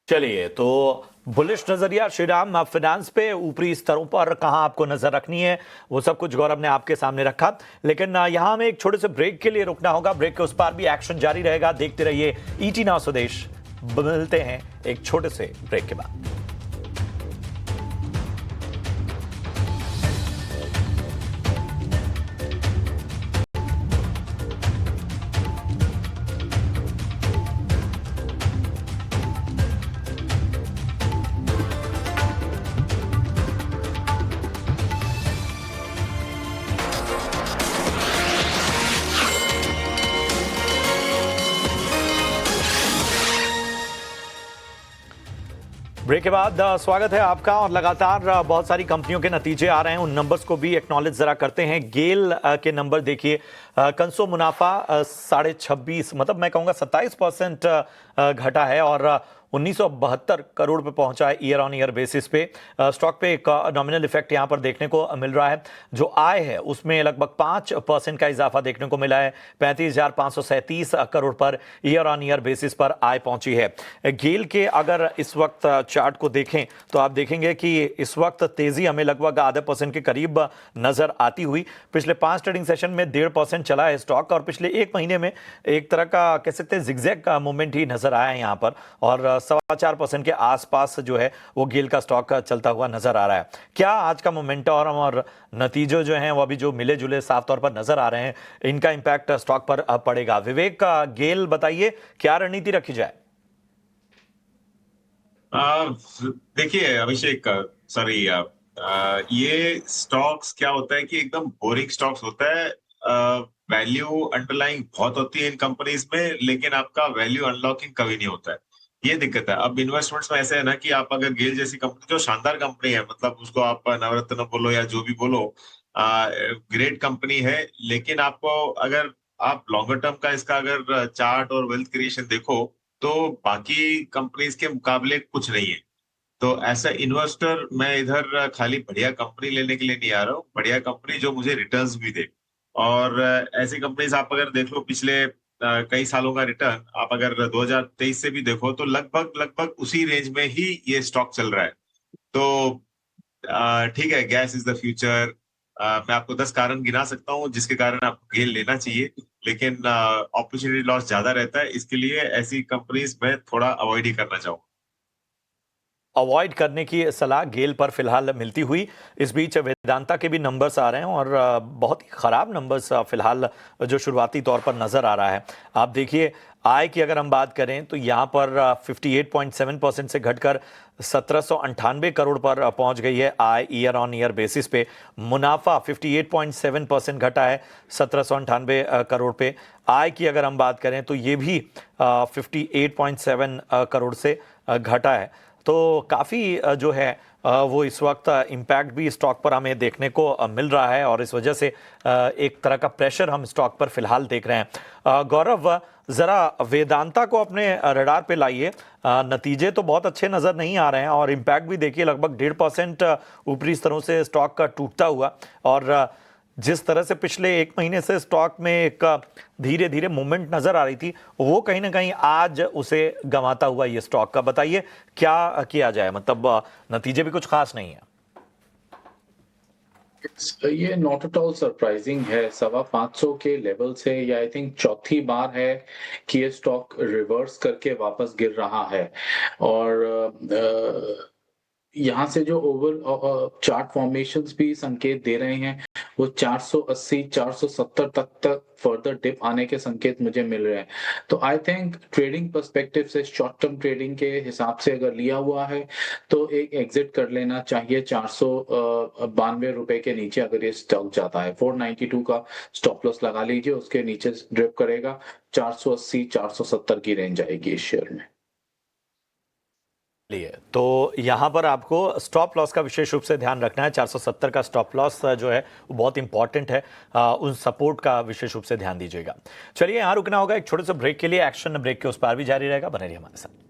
चलिए, तो बुलिश नजरिया श्रीराम फाइनेंस पे ऊपरी स्तरों पर कहां आपको नजर रखनी है, वो सब कुछ गौरव ने आपके सामने रखा। लेकिन यहां हमें एक छोटे से ब्रेक के लिए रुकना होगा। ब्रेक के उस पार भी एक्शन जारी रहेगा। देखते रहिए ET नाउ स्वदेश। मिलते हैं एक छोटे से ब्रेक के बाद। ब्रेक के बाद स्वागत है आपका। और लगातार बहुत सारी कंपनियों के नतीजे आ रहे हैं, उन नंबर्स को भी एक्नॉलेज जरा करते हैं। गेल के नंबर देखिए, कंसो मुनाफा 26.5 मतलब मैं कहूँगा 27% घटा है और 1972 करोड़ पे पहुंचा है ईयर ऑन ईयर बेसिस पे। स्टॉक पे एक नॉमिनल इफेक्ट यहां पर देखने को मिल रहा है। जो आय है उसमें लगभग 5% का इजाफा देखने को मिला है। 35,537 crore per year on year basis पर आय पहुंची है। गेल के अगर इस वक्त चार्ट को देखें तो आप देखेंगे कि इस वक्त तेजी हमें लगभग आधे % के करीब नजर आती हुई। पिछले 5 ट्रेडिंग सेशन में 1.5% चला है स्टॉक और पिछले 1 महीने में एक तरह का कह सकते हैं जिगजैग का मूवमेंट ही नजर आया है यहां पर और 4.25% के आसपास जो है वो गेल का स्टॉक चलता हुआ नजर आ रहा है। क्या आज का मोमेंटम और नतीजे जो हैं वो अभी जो मिले जुले साफ तौर पर नजर आ रहे हैं, इनका इंपैक्ट स्टॉक पर पड़ेगा? विवेक, गेल बताइए क्या रणनीति रखी जाए? देखिए अभिषेक, सॉरी, ये स्टॉक्स क्या होता है कि एकदम बोरिंग स्टॉक्स होता है। वैल्यू अंडरलाइंग बहुत होती है इन कंपनीज में, लेकिन आपका वैल्यू अनलॉकिंग कभी नहीं होता है। ये दिक्कत है। अब इन्वेस्टमेंट्स में ऐसे है ना कि आप अगर गेल जैसी कंपनी, जो शानदार कंपनी है, मतलब उसको आप नवरत्न बोलो या जो भी बोलो, ग्रेट कंपनी है, लेकिन आपको अगर आप लॉन्गर टर्म का इसका अगर चार्ट और वेल्थ क्रिएशन देखो तो बाकी कंपनीज के मुकाबले कुछ नहीं है। तो ऐसा इन्वेस्टर मैं इधर खाली बढ़िया कंपनी लेने के लिए नहीं आ रहा हूँ, बढ़िया कंपनी जो मुझे रिटर्न्स भी दे। और ऐसी कंपनीज आप अगर देख लो पिछले कई सालों का रिटर्न, आप अगर 2023 से भी देखो तो लगभग उसी रेंज में ही ये स्टॉक चल रहा है। तो ठीक है, गैस इज द फ्यूचर। मैं आपको 10 कारण गिना सकता हूँ जिसके कारण आपको गेल लेना चाहिए, लेकिन अपॉर्चुनिटी लॉस ज्यादा रहता है, इसके लिए ऐसी कंपनीज में थोड़ा अवॉइड ही करना चाहूँ। अवॉइड करने की सलाह गेल पर फिलहाल मिलती हुई। इस बीच वेदांता के भी नंबर्स आ रहे हैं और बहुत ही खराब नंबर्स फिलहाल जो शुरुआती तौर पर नजर आ रहा है। आप देखिए आय की अगर हम बात करें तो यहाँ पर 58.7% से घटकर 1798 करोड़ पर पहुंच गई है आय ईयर ऑन ईयर बेसिस पे। मुनाफा 58.7% घटा है 1798 करोड़ पे। आय की अगर हम बात करें तो ये भी 58.7 करोड़ से घटा है। तो काफ़ी जो है वो इस वक्त इम्पैक्ट भी स्टॉक पर हमें देखने को मिल रहा है और इस वजह से एक तरह का प्रेशर हम स्टॉक पर फिलहाल देख रहे हैं। गौरव, ज़रा वेदांता को अपने रडार पे लाइए। नतीजे तो बहुत अच्छे नज़र नहीं आ रहे हैं और इम्पैक्ट भी देखिए लगभग 1.5% ऊपरी स्तरों से स्टॉक का टूटता हुआ, और जिस तरह से पिछले 1 महीने से स्टॉक में एक धीरे धीरे मूवमेंट नजर आ रही थी, वो कहीं ना कहीं आज उसे गंवाता हुआ ये स्टॉक का। बताइए क्या किया जाए, मतलब नतीजे भी कुछ खास नहीं है। ये नॉट एट ऑल सरप्राइजिंग है। 550 के लेवल से ये आई थिंक चौथी बार है कि ये स्टॉक रिवर्स करके वापस गिर रहा है और यहाँ से जो ओवर चार्ट फॉर्मेशंस भी संकेत दे रहे हैं वो 480 470 तक फर्दर डिप आने के संकेत मुझे मिल रहे हैं। तो आई थिंक ट्रेडिंग पर्सपेक्टिव से, शॉर्ट टर्म ट्रेडिंग के हिसाब से अगर लिया हुआ है तो एक एग्जिट कर लेना चाहिए 492 रुपए के नीचे। अगर ये स्टॉक जाता है 492 का स्टॉप लॉस लगा लीजिए, उसके नीचे ड्रिप करेगा 480 470 की रेंज आएगी इस शेयर में। तो यहाँ पर आपको स्टॉप लॉस का विशेष रूप से ध्यान रखना है। 470 का स्टॉप लॉस जो है वो बहुत इंपॉर्टेंट है, उन सपोर्ट का विशेष रूप से ध्यान दीजिएगा। चलिए यहाँ रुकना होगा एक छोटे से ब्रेक के लिए। एक्शन ब्रेक के उस पार भी जारी रहेगा, बने रहिए हमारे साथ।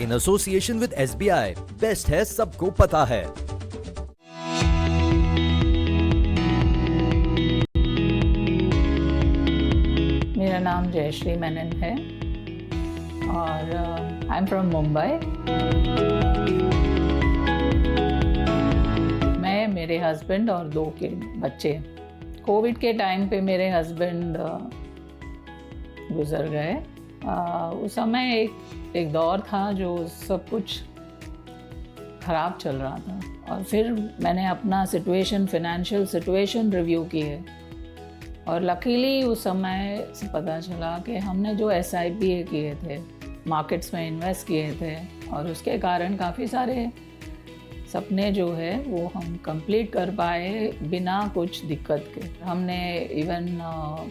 In association with SBI। Best है सबको पता है। मेरा नाम जयश्री मेनन है और आई एम फ्रॉम मुंबई। मैं, मेरे हस्बैंड और 2 के बच्चे। कोविड के टाइम पे मेरे हस्बैंड गुजर गए। उस समय एक दौर था जो सब कुछ ख़राब चल रहा था और फिर मैंने अपना फाइनेंशियल सिचुएशन रिव्यू किए और लकीली उस समय से पता चला कि हमने जो SIP किए थे, मार्केट्स में इन्वेस्ट किए थे और उसके कारण काफ़ी सारे सपने जो है वो हम कंप्लीट कर पाए बिना कुछ दिक्कत के। हमने इवन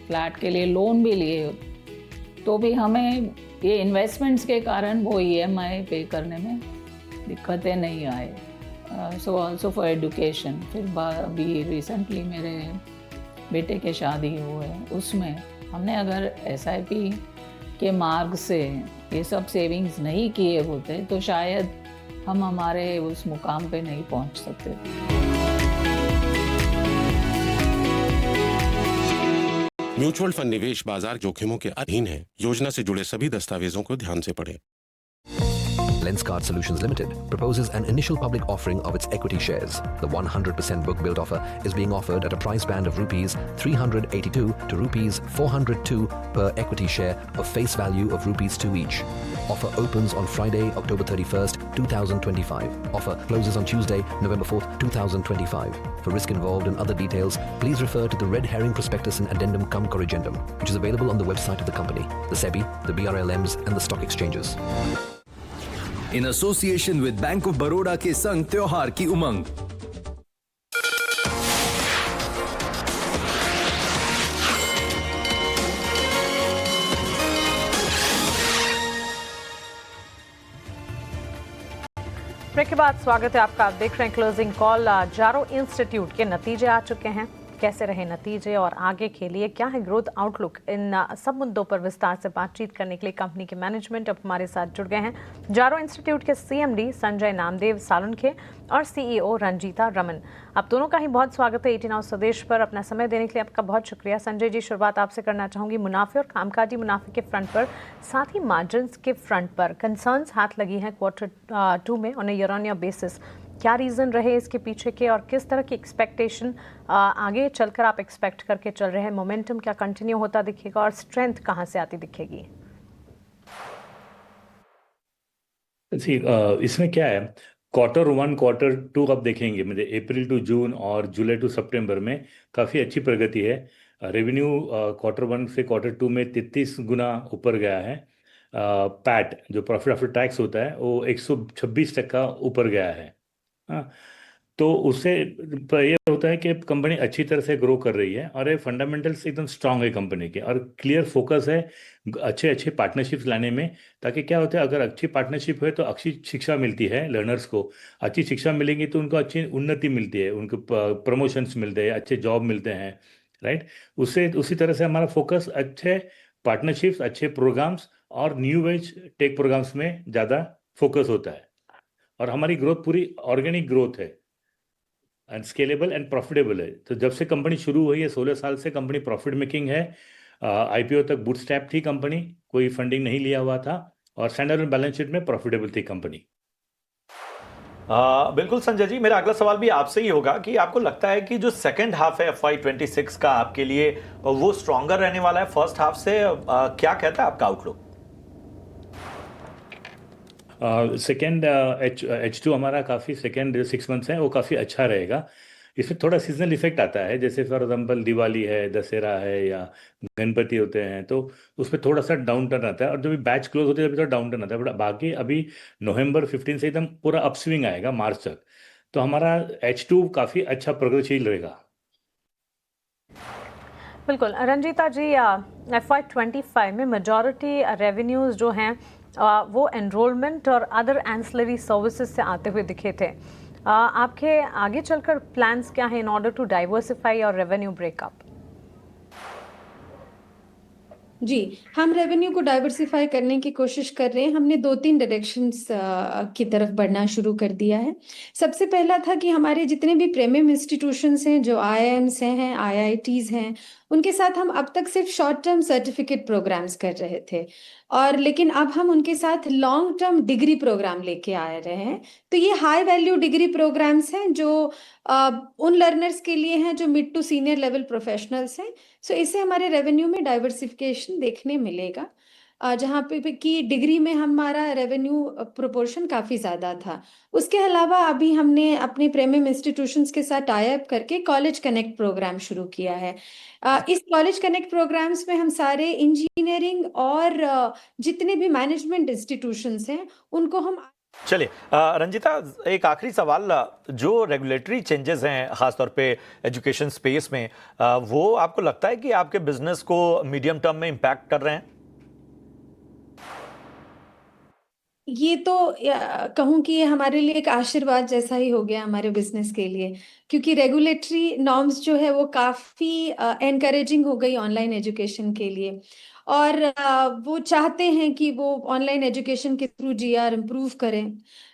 फ्लैट के लिए लोन भी लिए, तो भी हमें ये इन्वेस्टमेंट्स के कारण वो EMI पे करने में दिक्कतें नहीं आए। So also for education. फिर अभी रिसेंटली मेरे बेटे के शादी हुए, उसमें हमने अगर SIP के मार्ग से ये सब सेविंग्स नहीं किए होते तो शायद हम हमारे उस मुकाम पे नहीं पहुंच सकते। म्यूचुअल फंड निवेश बाजार जोखिमों के अधीन है। योजना से जुड़े सभी दस्तावेजों को ध्यान से पढ़ें। Lenskart Solutions Limited proposes an initial public offering of its equity shares. The 100% book build offer is being offered at a price band of rupees 382 to rupees 402 per equity share of face value of rupees 2 each. Offer opens on Friday, October 31st, 2025. Offer closes on Tuesday, November 4th, 2025. For risk involved and other details, please refer to the red herring prospectus and addendum cum corrigendum, which is available on the website of the company, the SEBI, the BRLMs and the stock exchanges. In association with bank of Baroda के संग त्योहार की उमंग। Break के बाद स्वागत है आपका। आप देख रहे हैं क्लोजिंग कॉल। जारो इंस्टीट्यूट के नतीजे आ चुके हैं। कैसे रहे नतीजे और आगे के लिए क्या है ग्रोथ आउटलुक, इन सब मुद्दों पर विस्तार से बातचीत करने के लिए कंपनी के मैनेजमेंट अब हमारे साथ जुड़ गए हैं। जारो इंस्टीट्यूट के CMD संजय नामदेव सालुनखे और CEO रंजीता रमन। आप दोनों का ही बहुत स्वागत है 18 हाउस स्वदेश पर। अपना समय देने के लिए आपका बहुत शुक्रिया। संजय जी, शुरुआत आपसे करना चाहूँगी। मुनाफे और कामकाजी मुनाफे के फ्रंट पर, साथ ही मार्जिन्स के फ्रंट पर कंसर्न्स हाथ लगी हैं Q2 में on year on year basis. क्या रीज़न रहे इसके पीछे के और किस तरह की एक्सपेक्टेशन आगे चलकर आप एक्सपेक्ट करके चल रहे हैं? मोमेंटम क्या कंटिन्यू होता दिखेगा और स्ट्रेंथ कहाँ से आती दिखेगी? इसमें क्या है, Q1 Q2 आप देखेंगे, मतलब अप्रैल टू जून और जुलाई टू सितंबर में काफ़ी अच्छी प्रगति है। रेवेन्यू Q1 से Q2 में 33 गुना ऊपर गया है। पैट जो प्रॉफिट आफ्टर टैक्स होता है वो 126% ऊपर गया है। हाँ, तो उससे ये होता है कि कंपनी अच्छी तरह से ग्रो कर रही है और ये फंडामेंटल्स एकदम स्ट्रांग है कंपनी के, और क्लियर फोकस है अच्छे पार्टनरशिप्स लाने में। ताकि क्या होता है, अगर अच्छी पार्टनरशिप है तो अच्छी शिक्षा मिलती है लर्नर्स को। अच्छी शिक्षा मिलेंगी तो उनको अच्छी उन्नति मिलती है, उनको प्रमोशंस मिलते हैं, अच्छे जॉब मिलते हैं, राइट। उसी तरह से हमारा फोकस अच्छे पार्टनरशिप्स, अच्छे प्रोग्राम्स और न्यू एज टेक प्रोग्राम्स में ज़्यादा फोकस होता है। और हमारी ग्रोथ पूरी ऑर्गेनिक ग्रोथ है एंड स्केलेबल एंड प्रॉफिटेबल है। तो जब से कंपनी शुरू हुई है 16 साल से कंपनी प्रॉफिट मेकिंग है। IPO तक बूटस्ट्रैप थी कंपनी, कोई फंडिंग नहीं लिया हुआ था और स्टैंडर्ड बैलेंस शीट में प्रॉफिटेबल थी कंपनी। बिल्कुल संजय जी, मेरा अगला सवाल भी आपसे ही होगा कि आपको लगता है कि जो सेकंड हाफ है FY26 का आपके लिए वो स्ट्रॉन्गर रहने वाला है फर्स्ट हाफ से? क्या कहता है आपका आउटलुक? सेकेंड H2 हमारा काफ़ी सेकेंड 6 मंथ्स है वो काफ़ी अच्छा रहेगा। इसमें थोड़ा सीजनल इफेक्ट आता है, जैसे फॉर एग्जाम्पल दिवाली है, दशहरा है या गणपति होते हैं, तो उसमें थोड़ा सा डाउन टर्न आता है। और जब भी बैच क्लोज होते हैं तभी थोड़ा डाउन टर्न आता है। बट बाकी अभी नवंबर 15 से एकदम पूरा अपस्विंग आएगा मार्च तक, तो हमारा H2 काफ़ी अच्छा प्रगतिशील रहेगा। बिल्कुल रंजीता जी, FY25 में मेजॉरिटी रेवेन्यूज जो हैं वो एनरोलमेंट और अदर एंसिलरी सर्विसेज से आते हुए दिखे थे। आपके आगे चलकर प्लान्स क्या हैं इन ऑर्डर टू डाइवर्सिफाई और रेवेन्यू ब्रेकअप? जी, हम रेवेन्यू को डाइवर्सिफाई करने की कोशिश कर रहे हैं। हमने 2-3 डायरेक्शंस की तरफ बढ़ना शुरू कर दिया है। सबसे पहला था कि हमारे जितने भी प्रीमियम इंस्टीट्यूशंस हैं, जो आईआईएम्स हैं, आईआईटीज़ हैं, उनके साथ हम अब तक सिर्फ शॉर्ट टर्म सर्टिफिकेट प्रोग्राम्स कर रहे थे और लेकिन अब हम उनके साथ लॉन्ग टर्म डिग्री प्रोग्राम लेके आ रहे हैं। तो ये हाई वैल्यू डिग्री प्रोग्राम्स हैं जो उन लर्नर्स के लिए हैं जो mid to senior level professionals हैं। सो इससे हमारे रेवेन्यू में डाइवर्सिफिकेशन देखने मिलेगा जहाँ पे कि डिग्री में हमारा रेवेन्यू प्रोपोर्शन काफ़ी ज़्यादा था। उसके अलावा अभी हमने अपने प्रीमियम इंस्टीट्यूशंस के साथ टाई अप करके कॉलेज कनेक्ट प्रोग्राम शुरू किया है। इस कॉलेज कनेक्ट प्रोग्राम्स में हम सारे इंजीनियरिंग और जितने भी मैनेजमेंट इंस्टीट्यूशंस हैं उनको हम चलिए रंजिता, एक आखिरी सवाल, जो रेगुलेटरी चेंजेस हैं खासतौर पे एजुकेशन स्पेस में, वो आपको लगता है कि आपके बिजनेस को मीडियम टर्म में इम्पैक्ट कर रहे हैं? ये तो कहूँ कि ये हमारे लिए एक आशीर्वाद जैसा ही हो गया हमारे बिजनेस के लिए, क्योंकि रेगुलेटरी नॉर्म्स जो है वो काफ़ी एनकरेजिंग हो गई ऑनलाइन एजुकेशन के लिए और वो चाहते हैं कि वो ऑनलाइन एजुकेशन के थ्रू जीआर इम्प्रूव करें।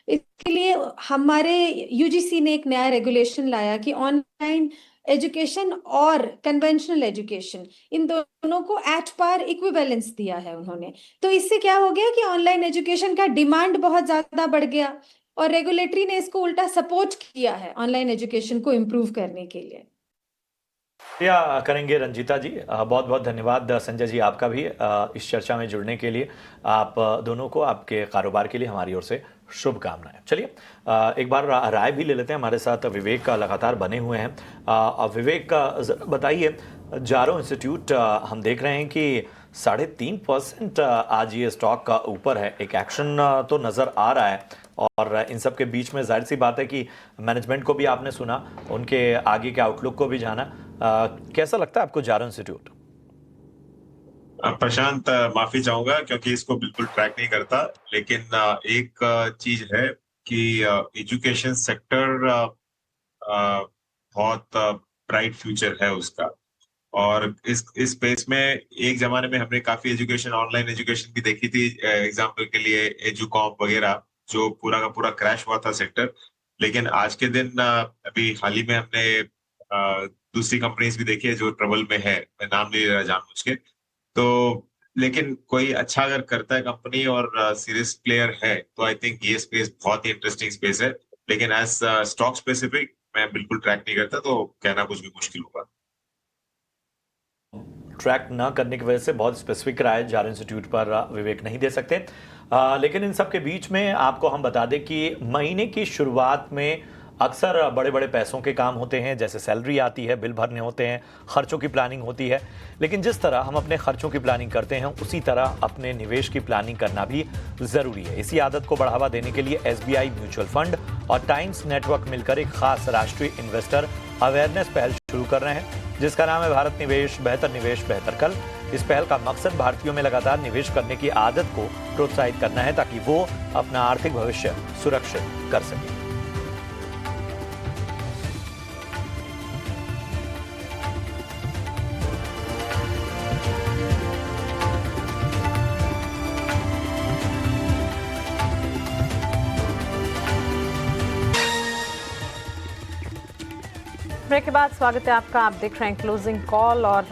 इसके लिए हमारे यूजीसी ने एक नया रेगुलेशन लाया कि ऑनलाइन एजुकेशन और कन्वेंशनल एजुकेशन इन दोनों को एट पार इक्विवेलेंस दिया है उन्होंने। तो इससे क्या हो गया कि ऑनलाइन एजुकेशन का डिमांड बहुत ज्यादा बढ़ गया और रेगुलेटरी ने इसको उल्टा सपोर्ट किया है ऑनलाइन एजुकेशन को इम्प्रूव करने के लिए। क्या करेंगे रंजीता जी, बहुत बहुत धन्यवाद संजय जी आपका भी इस चर्चा में जुड़ने के लिए। आप दोनों को आपके कारोबार के लिए हमारी ओर से शुभकामनाएं। चलिए एक बार राय भी ले लेते हैं, हमारे साथ विवेक का लगातार बने हुए हैं। विवेक बताइए, जारो इंस्टीट्यूट हम देख रहे हैं कि 3.5% आज ये स्टॉक का ऊपर है, एक एक्शन तो नज़र आ रहा है और इन सब के बीच में जाहिर सी बात है कि मैनेजमेंट को भी आपने सुना, उनके आगे के आउटलुक को भी जाना। कैसा लगता है आपको जारो इंस्टीट्यूट? प्रशांत, माफी चाहूंगा क्योंकि इसको बिल्कुल ट्रैक नहीं करता, लेकिन एक चीज है कि एजुकेशन सेक्टर बहुत ब्राइट फ्यूचर है उसका। और इस स्पेस में एक जमाने में हमने काफी एजुकेशन, ऑनलाइन एजुकेशन भी देखी थी, एग्जांपल के लिए एजुकॉम वगैरह, जो पूरा का पूरा क्रैश हुआ था सेक्टर। लेकिन आज के दिन अभी हाल ही में हमने दूसरी कंपनीज भी देखी है जो ट्रबल में है, मैं नाम नहीं ले रहा जानबूझ के। तो लेकिन कोई अच्छा अगर करता है कंपनी और सीरियस प्लेयर है तो आई थिंक ये स्पेस बहुत ही इंटरेस्टिंग स्पेस है। लेकिन एज स्टॉक स्पेसिफिक मैं बिल्कुल ट्रैक नहीं करता, तो कहना कुछ भी मुश्किल होगा। ट्रैक ना करने की वजह से बहुत स्पेसिफिक राय जारो इंस्टीट्यूट पर विवेक नहीं दे सकते। लेकिन इन सब के बीच में आपको हम बता दें कि महीने की शुरुआत में अक्सर बड़े बड़े पैसों के काम होते हैं, जैसे सैलरी आती है, बिल भरने होते हैं, खर्चों की प्लानिंग होती है। लेकिन जिस तरह हम अपने खर्चों की प्लानिंग करते हैं उसी तरह अपने निवेश की प्लानिंग करना भी ज़रूरी है। इसी आदत को बढ़ावा देने के लिए SBI म्यूचुअल फंड और टाइम्स नेटवर्क मिलकर एक खास राष्ट्रीय इन्वेस्टर अवेयरनेस पहल शुरू कर रहे हैं, जिसका नाम है भारत निवेश बेहतर कल। इस पहल का मकसद भारतीयों में लगातार निवेश करने की आदत को प्रोत्साहित करना है ताकि वो अपना आर्थिक भविष्य सुरक्षित कर सके। ब्रेक के बाद स्वागत है आपका। आप देख रहे हैं क्लोजिंग कॉल और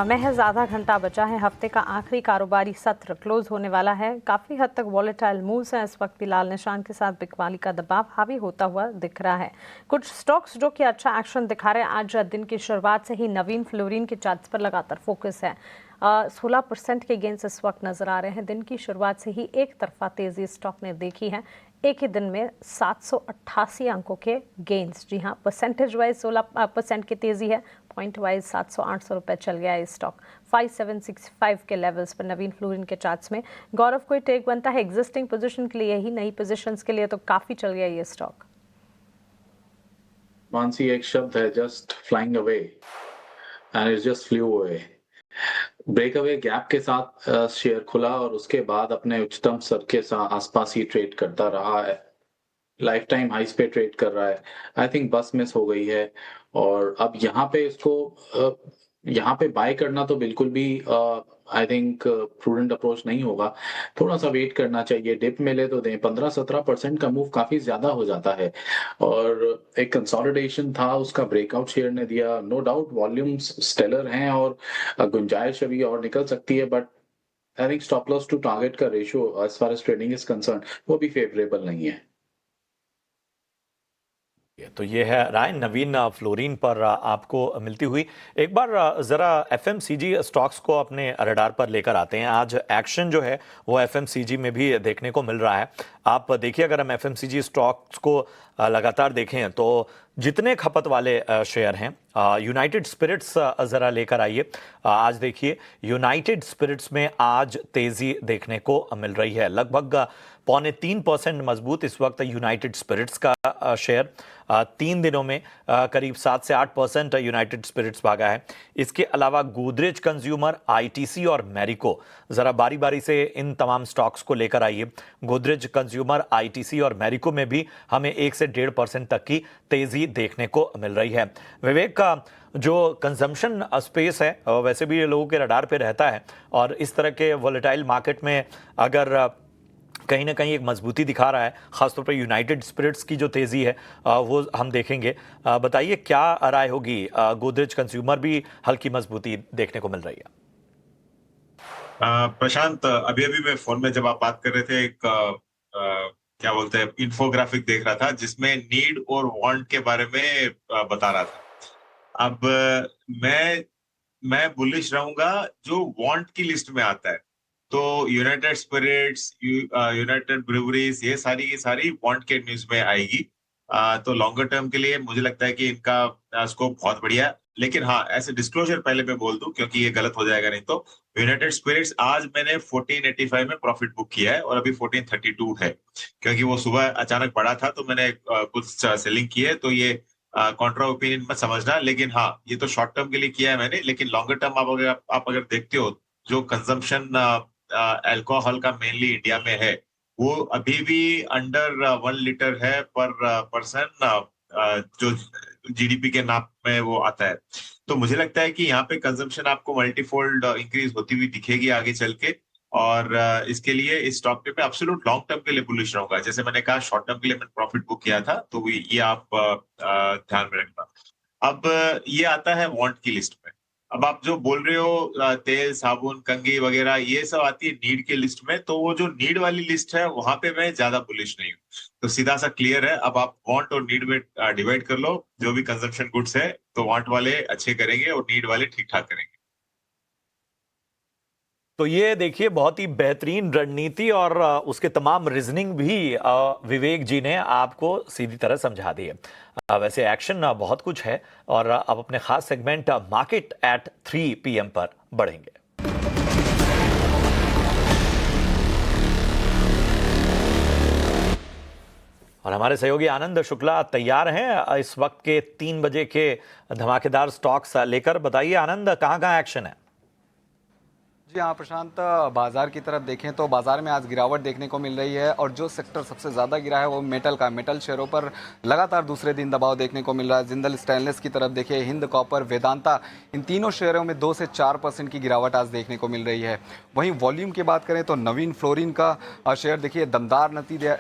महज आधा घंटा बचा है। हफ्ते का आखिरी कारोबारी सत्र क्लोज होने वाला है। काफ़ी हद तक वॉलेटाइल मूव्स हैं। इस वक्त भी लाल निशान के साथ बिकवाली का दबाव हावी होता हुआ दिख रहा है। कुछ स्टॉक्स जो कि अच्छा एक्शन दिखा रहे हैं, आज दिन की शुरुआत से ही नवीन फ्लोरिन के चार्ट्स पर लगातार फोकस है। 16% के गेंस इस वक्त नजर आ रहे हैं। दिन की शुरुआत से ही एक तरफा तेजी स्टॉक ने देखी है। एक ही दिन में 788 अंकों के गेंस। जी हाँ, परसेंटेज वाइज 16% की तेजी है। पॉइंट वाइज 700-800 रुपए चल गया है स्टॉक। 5765 के लेवल्स पर नवीन फ्लोरिन के चार्ट्स में। गौरव, कोई टेक बनता है एग्जिस्टिंग पोजीशन के लिए ही, नई पोजीशंस के लिए तो काफी चल गया ये स्टॉक? मानसी, एक शब्द है, just flying away, and it just flu away. Breakaway gap के साथ शेयर खुला और उसके बाद अपने उच्चतम स्तर के आसपास ही ट्रेड करता रहा है। लाइफ टाइम हाइस पे ट्रेड कर रहा है। आई थिंक बस मिस हो गई है और अब यहाँ पे इसको यहाँ पे बाय करना तो बिल्कुल भी आई थिंक प्रूडेंट अप्रोच नहीं होगा। थोड़ा सा वेट करना चाहिए, डिप मिले तो दें। 15-17% का मूव काफी ज्यादा हो जाता है और एक कंसोलिडेशन था, उसका ब्रेकआउट शेयर ने दिया। नो डाउट वॉल्यूम्स स्टेलर हैं और गुंजाइश अभी और निकल सकती है, but I think stop loss to target का ratio as far as trading is concern वो भी फेवरेबल नहीं है। तो ये है राय नवीन फ्लोरीन पर आपको मिलती हुई। एक बार जरा एफएमसीजी स्टॉक्स को अपने रडार पर लेकर आते हैं। आज एक्शन जो है वो एफएमसीजी में भी देखने को मिल रहा है। आप देखिए, अगर हम एफएमसीजी स्टॉक्स को लगातार देखें तो जितने खपत वाले शेयर हैं, यूनाइटेड स्पिरिट्स जरा लेकर आइए। आज देखिए यूनाइटेड स्पिरिट्स में आज तेजी देखने को मिल रही है, लगभग 2.25% मजबूत इस वक्त यूनाइटेड स्पिरिट्स का शेयर। 3 दिनों में करीब 7 से 8% यूनाइटेड स्पिरिट्स भागा है। इसके अलावा गोदरेज कंज्यूमर, आईटीसी और मैरिको, जरा बारी बारी से इन तमाम स्टॉक्स को लेकर आइए। गोदरेज कंज्यूमर, आईटीसी और मैरिको में भी हमें 1 से 1.5% तक की तेजी देखने को मिल रही है। विवेक, का जो कंजम्पशन स्पेस है वैसे भी लोगों के रडार पे रहता है और इस तरह के वोलेटाइल मार्केट में अगर कहीं ना कहीं एक मजबूती दिखा रहा है, खासतौर पर यूनाइटेड स्पिरिट्स की जो तेजी है वो हम देखेंगे। बताइए क्या राय होगी? गोदरेज कंज्यूमर भी हल्की मजबूती देखने को मिल रही है। प्रशांत, अभी अभी मैं फोन में जब आप बात कर रहे थे, एक क्या बोलते हैं, इंफोग्राफिक देख रहा था जिसमें नीड और वांट के बारे में बता रहा था। अब मैं बुलिश रहूंगा जो वांट की लिस्ट में आता है। तो यूनाइटेड स्पिरिट्स, यूनाइटेड ब्रूवरीज, ये सारी की सारी वांट के न्यूज में आएगी। तो लॉन्गर टर्म के लिए मुझे लगता है कि इनका स्कोप बहुत बढ़िया है। लेकिन हाँ, ऐसे डिस्क्लोजर पहले मैं बोल दूं क्योंकि ये गलत हो जाएगा नहीं तो। यूनाइटेड स्पिरिट्स आज मैंने 1485 में प्रॉफिट बुक किया है और अभी 1432 है, क्योंकि वो सुबह अचानक बढ़ा था तो मैंने कुछ सेलिंग की है। तो ये कॉन्ट्रा ओपिनियन मत समझना, लेकिन हाँ, ये तो शॉर्ट टर्म के लिए किया है मैंने। लेकिन लॉन्गर टर्म आप अगर देखते हो, जो कंजम्पशन अल्कोहल का मेनली इंडिया में है वो अभी भी अंडर 1 लीटर है पर पर्सन, जो जीडीपी के नाप में वो आता है। तो मुझे लगता है कि यहाँ पे कंजम्पशन आपको मल्टीफोल्ड इंक्रीज होती हुई दिखेगी आगे चल के। और इसके लिए इस स्टॉक पे मैं एब्सोल्यूट लॉन्ग टर्म के लिए बुलिश रहूंगा। जैसे मैंने कहा, शॉर्ट टर्म के लिए मैंने प्रॉफिट बुक किया था, तो ये आप ध्यान में रखना। अब ये आता है वांट की लिस्ट में। अब आप जो बोल रहे हो तेल, साबुन, कंघी वगैरह, ये सब आती है नीड के लिस्ट में। तो वो जो नीड वाली लिस्ट है वहां पे मैं ज्यादा बुलिश नहीं हूँ। तो सीधा सा क्लियर है, अब आप वांट और नीड में डिवाइड कर लो। जो भी कंजम्पशन गुड्स है तो वांट वाले अच्छे करेंगे और नीड वाले ठीक ठाक करेंगे। तो ये देखिए, बहुत ही बेहतरीन रणनीति और उसके तमाम रीजनिंग भी विवेक जी ने आपको सीधी तरह समझा दी है। वैसे एक्शन बहुत कुछ है और अब अपने खास सेगमेंट मार्केट एट 3 PM पर बढ़ेंगे। और हमारे सहयोगी आनंद शुक्ला तैयार हैं इस वक्त के 3 बजे के धमाकेदार स्टॉक्स लेकर। बताइए आनंद, कहाँ एक्शन है? जी हाँ प्रशांत, बाजार की तरफ देखें तो बाजार में आज गिरावट देखने को मिल रही है और जो सेक्टर सबसे ज़्यादा गिरा है वो मेटल का। मेटल शेयरों पर लगातार दूसरे दिन दबाव देखने को मिल रहा है। जिंदल स्टेनलेस की तरफ देखिए, हिंद कॉपर, वेदांता, इन तीनों शेयरों में 2 से 4% की गिरावट आज देखने को मिल रही है। वहीं वॉल्यूम की बात करें तो नवीन फ्लोरिन का शेयर देखिए, दमदार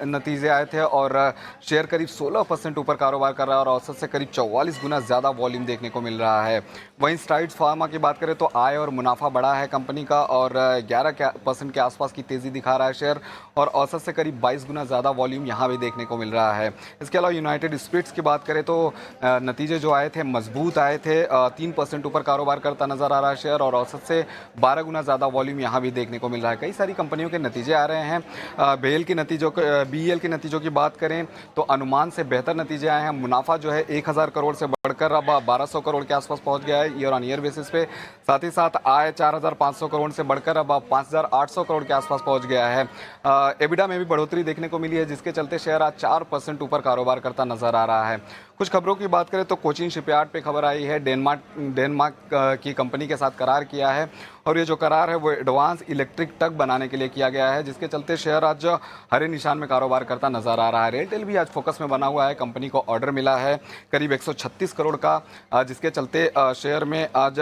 नतीजे आए थे और शेयर करीब 16% ऊपर कारोबार कर रहा है और औसत से करीब 44 गुना ज़्यादा वॉल्यूम देखने को मिल रहा है। वहीं स्ट्राइड्स फार्मा की बात करें तो आय और मुनाफा बढ़ा है कंपनी का और 11% के आसपास की तेज़ी दिखा रहा है शेयर और औसत से करीब 22 गुना ज़्यादा वॉल्यूम यहाँ भी देखने को मिल रहा है। इसके अलावा यूनाइटेड स्पिरिट्स की बात करें तो नतीजे जो आए थे मजबूत आए थे, 3% ऊपर कारोबार करता नजर आ रहा है शेयर और औसत से 12 गुना ज़्यादा वॉल्यूम यहाँ भी देखने को मिल रहा है। कई सारी कंपनियों के नतीजे आ रहे हैं। BEL के नतीजों की बात करें तो अनुमान से बेहतर नतीजे आए हैं। मुनाफा जो है 1000 करोड़ से बढ़कर अब 1200 करोड़ के आसपास पहुँच गया है ईयर ऑन ईयर बेसिस पे। साथ ही साथ आय 4500 करोड़ से बढ़कर अब 5800 करोड़ के आसपास पहुंच गया है। एबिडा में भी बढ़ोतरी देखने को मिली है जिसके चलते शेयर आज 4% ऊपर कारोबार करता नजर आ रहा है। कुछ खबरों की बात करें तो कोचीन शिपयार्ड पे खबर आई है, डेनमार्क की कंपनी के साथ करार किया है और ये जो करार है वो एडवांस इलेक्ट्रिक ट्रक बनाने के लिए किया गया है, जिसके चलते शेयर आज हरे निशान में कारोबार करता नजर आ रहा है। रेलटेल भी आज फोकस में बना हुआ है, कंपनी को ऑर्डर मिला है करीब 136 करोड़ का, जिसके चलते शेयर में आज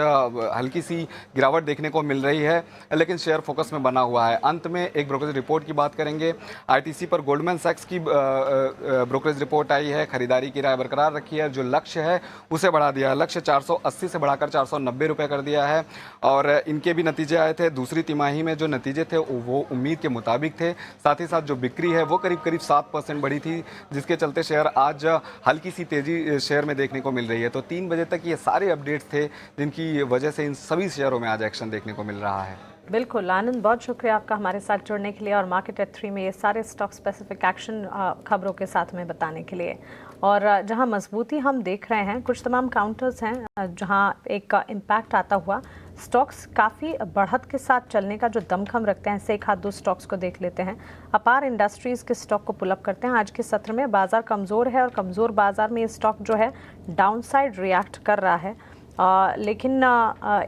हल्की सी गिरावट देखने को मिल रही है, लेकिन शेयर फोकस में बना हुआ है। अंत में एक ब्रोकरेज रिपोर्ट की बात करेंगे। आईटीसी पर गोल्डमैन सैक्स की ब्रोकरेज रिपोर्ट आई है, खरीदारी की राय बरकरार रखी है, जो लक्ष्य है उसे बढ़ा दिया है, लक्ष्य 480 से बढ़ाकर 490 रुपये कर दिया है और इनके भी नतीजे आए थे। दूसरी तिमाही में जो नतीजे थे वो उम्मीद के मुताबिक थे, साथ ही साथ जो बिक्री है वो करीब 7% बढ़ी थी, जिसके चलते शेयर आज हल्की सी तेजी शेयर में देखने को मिल रही है। तो 3 बजे तक ये सारे अपडेट्स थे जिनकी वजह से इन सभी शेयरों में आज एक्शन देखने को मिल रहा है। बिल्कुल आनंद, बहुत शुक्रिया आपका हमारे साथ जुड़ने के लिए और मार्केट एट 3 में ये सारे स्टॉक स्पेसिफिक एक्शन खबरों के साथ में बताने के लिए। और जहां मजबूती हम देख रहे हैं, कुछ तमाम काउंटर्स हैं जहां एक इम्पैक्ट आता हुआ, स्टॉक्स काफ़ी बढ़त के साथ चलने का जो दमखम रखते हैं, ऐसे एक हाथ दो स्टॉक्स को देख लेते हैं। अपार इंडस्ट्रीज़ के स्टॉक को पुलअप करते हैं। आज के सत्र में बाजार कमज़ोर है और कमज़ोर बाजार में ये स्टॉक जो है डाउनसाइड रिएक्ट कर रहा है, लेकिन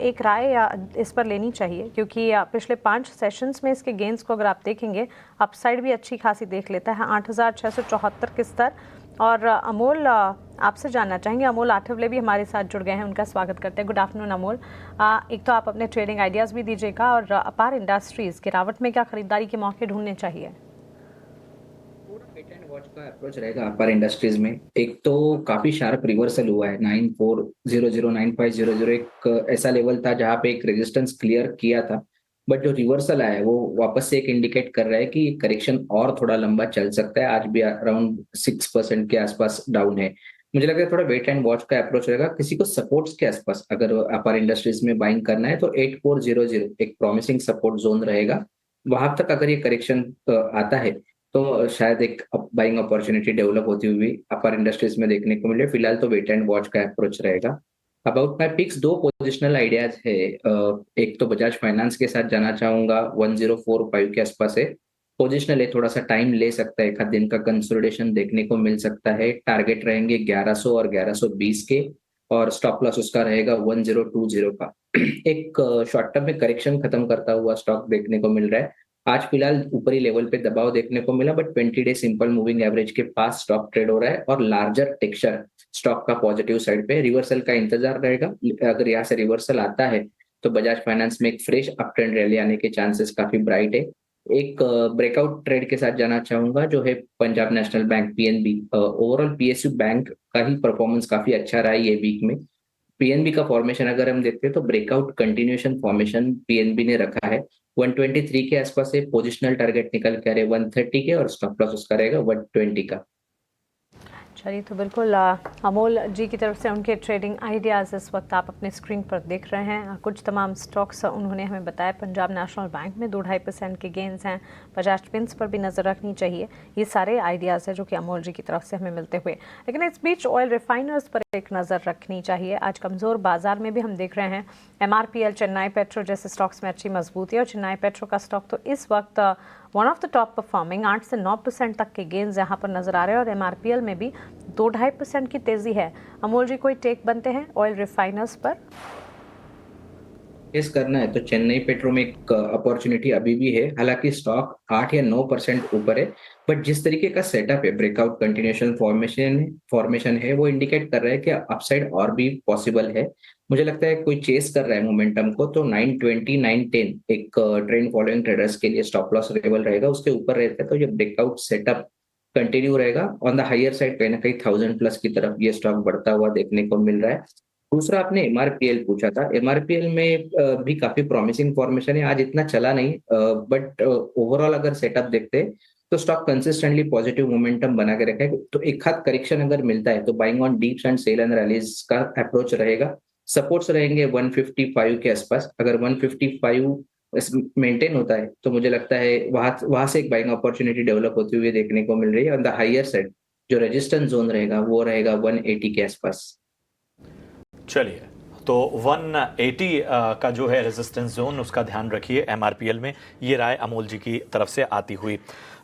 एक राय इस पर लेनी चाहिए क्योंकि पिछले 5 सेशंस में इसके गेंस को अगर आप देखेंगे, अपसाइड भी अच्छी खासी देख लेता है, 8,674 के स्तर। और अमोल, आपसे जानना चाहेंगे, अमोल आठवले भी हमारे साथ जुड़ गए हैं, उनका स्वागत करते हैं। Good afternoon Amol. एक तो आप अपने ट्रेडिंग आइडियाज़ भी दीजिएगा और अपार इंडस्ट्रीज़ गिरावट में क्या खरीदारी के मौके ढूंढने चाहिए? वेट एंड वॉच का अप्रोच रहेगा अपार इंडस्ट्रीज में। एक तो काफी शार्प रिवर्सल हुआ है, 9400 9500 एक ऐसा लेवल था जहां पे एक रेजिस्टेंस क्लियर किया था, बट जो रिवर्सल आया है वो वापस से एक इंडिकेट कर रहा है कि करेक्शन और थोड़ा लंबा चल सकता है। आज भी अराउंड 6% के आसपास डाउन है। मुझे लगता है थोड़ा वेट एंड वॉच का अप्रोच रहेगा। किसी को सपोर्ट्स के आसपास अगर अपार इंडस्ट्रीज में बाइंग करना है तो 8400 एक प्रॉमिसिंग सपोर्ट जोन रहेगा। वहां तक अगर ये करेक्शन आता है तो शायद एक बाइंग अपॉर्चुनिटी डेवलप होती हुई अपार इंडस्ट्रीज में देखने को मिले। फिलहाल तो वेट एंड वॉच का अप्रोच रहेगा। About my picks 2 positional ideas है। एक तो बजाज फाइनेंस के साथ जाना चाहूंगा, 1045 के आसपास है, पोजिशनल है, थोड़ा सा टाइम ले सकता है, एक आध दिन का कंसोलिडेशन देखने को मिल सकता है। टारगेट रहेंगे 1100 और 1120 के और स्टॉप लॉस उसका रहेगा 1020 का। एक शॉर्ट टर्म में करेक्शन खत्म करता हुआ स्टॉक देखने को मिल रहा है। आज फिलहाल ऊपरी लेवल पे दबाव देखने को मिला, but 20 day simple moving average के पास स्टॉक ट्रेड हो रहा है और लार्जर टेक्सचर स्टॉक का पॉजिटिव साइड पे रिवर्सल का इंतजार रहेगा। अगर यहाँ से रिवर्सल आता है तो बजाज फाइनेंस में एक फ्रेश अप ट्रेंड रैली आने के चांसेस काफी ब्राइट है। एक ब्रेकआउट ट्रेड के साथ जाना चाहूंगा जो है Punjab national bank PNB. Overall PSU bank का ही परफॉर्मेंस काफी अच्छा रहा है ये वीक में। पीएनबी का फॉर्मेशन अगर हम देखते हैं तो ब्रेकआउट कंटिन्यूएशन फॉर्मेशन पीएनबी ने रखा है। 123 के आसपास से पोजिशनल टारगेट निकल के आ रहे 130 के और स्टॉप लॉस उसका रहेगा 120 का। चलिए, तो बिल्कुल अमोल जी की तरफ से उनके ट्रेडिंग आइडियाज़ इस वक्त आप अपने स्क्रीन पर देख रहे हैं। कुछ तमाम स्टॉक्स उन्होंने हमें बताया। पंजाब नेशनल बैंक में 2-2.5% के गेंस हैं। बजाज फिंस पर भी नज़र रखनी चाहिए। ये सारे आइडियाज़ हैं जो कि अमोल जी की तरफ से हमें मिलते हुए, लेकिन इस बीच ऑयल रिफाइनर्स पर एक नज़र रखनी चाहिए। आज कमज़ोर बाजार में भी हम देख रहे हैं MRPL, चेन्नई पेट्रो जैसे स्टॉक्स में अच्छी मजबूती है और चेन्नई पेट्रो का स्टॉक तो इस वक्त one of the top performing, 8 से 9% तक के गेंस यहाँ पर नजर आ रहे हैं और MRPL में भी 2-2.5% की तेजी है। अमोल जी, कोई टेक बनते हैं ऑयल रिफाइनर्स पर? केस करना है तो चेन्नई पेट्रो में एक अपॉर्चुनिटी अभी भी है। हालांकि स्टॉक 8 या 9% ऊपर है, बट जिस तरीके का सेटअप है, ब्रेकआउट कंटिन्यूएशन फॉर्मेशन है, वो इंडिकेट कर रहा है कि अपसाइड और भी पॉसिबल है। मुझे लगता है कोई चेस कर रहा है मोमेंटम को तो 920 910 एक ट्रेंड फॉलोइंग ट्रेडर्स के लिए स्टॉप लॉस लेवल रहेगा। उसके ऊपर रहता है तो ये ब्रेकआउट सेटअप कंटिन्यू रहेगा। ऑन द हायर साइड कहीं ना कहीं 1000+ की तरफ ये स्टॉक बढ़ता हुआ देखने को मिल रहा है। दूसरा आपने MRPL पूछा था। MRPL में भी काफी प्रॉमिसिंग फॉर्मेशन है। आज इतना चला नहीं, बट ओवरऑल अगर सेटअप देखते हैं तो स्टॉक कंसिस्टेंटली पॉजिटिव मोमेंटम बना के रखा है। तो एक हाथ करेक्शन अगर मिलता है तो buying on dips and sell and rallies का अप्रोच रहेगा। सपोर्ट्स रहेंगे 155 के आसपास। अगर 155 मेंटेन होता है तो मुझे लगता है वहां से एक बाइंग अपॉर्चुनिटी डेवलप होती हुई देखने को मिल रही है। ऑन द हायर साइड जो रेजिस्टेंस जोन रहेगा वो रहेगा 180 के आसपास। चलिए, तो 180 का जो है रेजिस्टेंस जोन उसका ध्यान रखिए MRPL में। ये राय अमोल जी की तरफ से आती हुई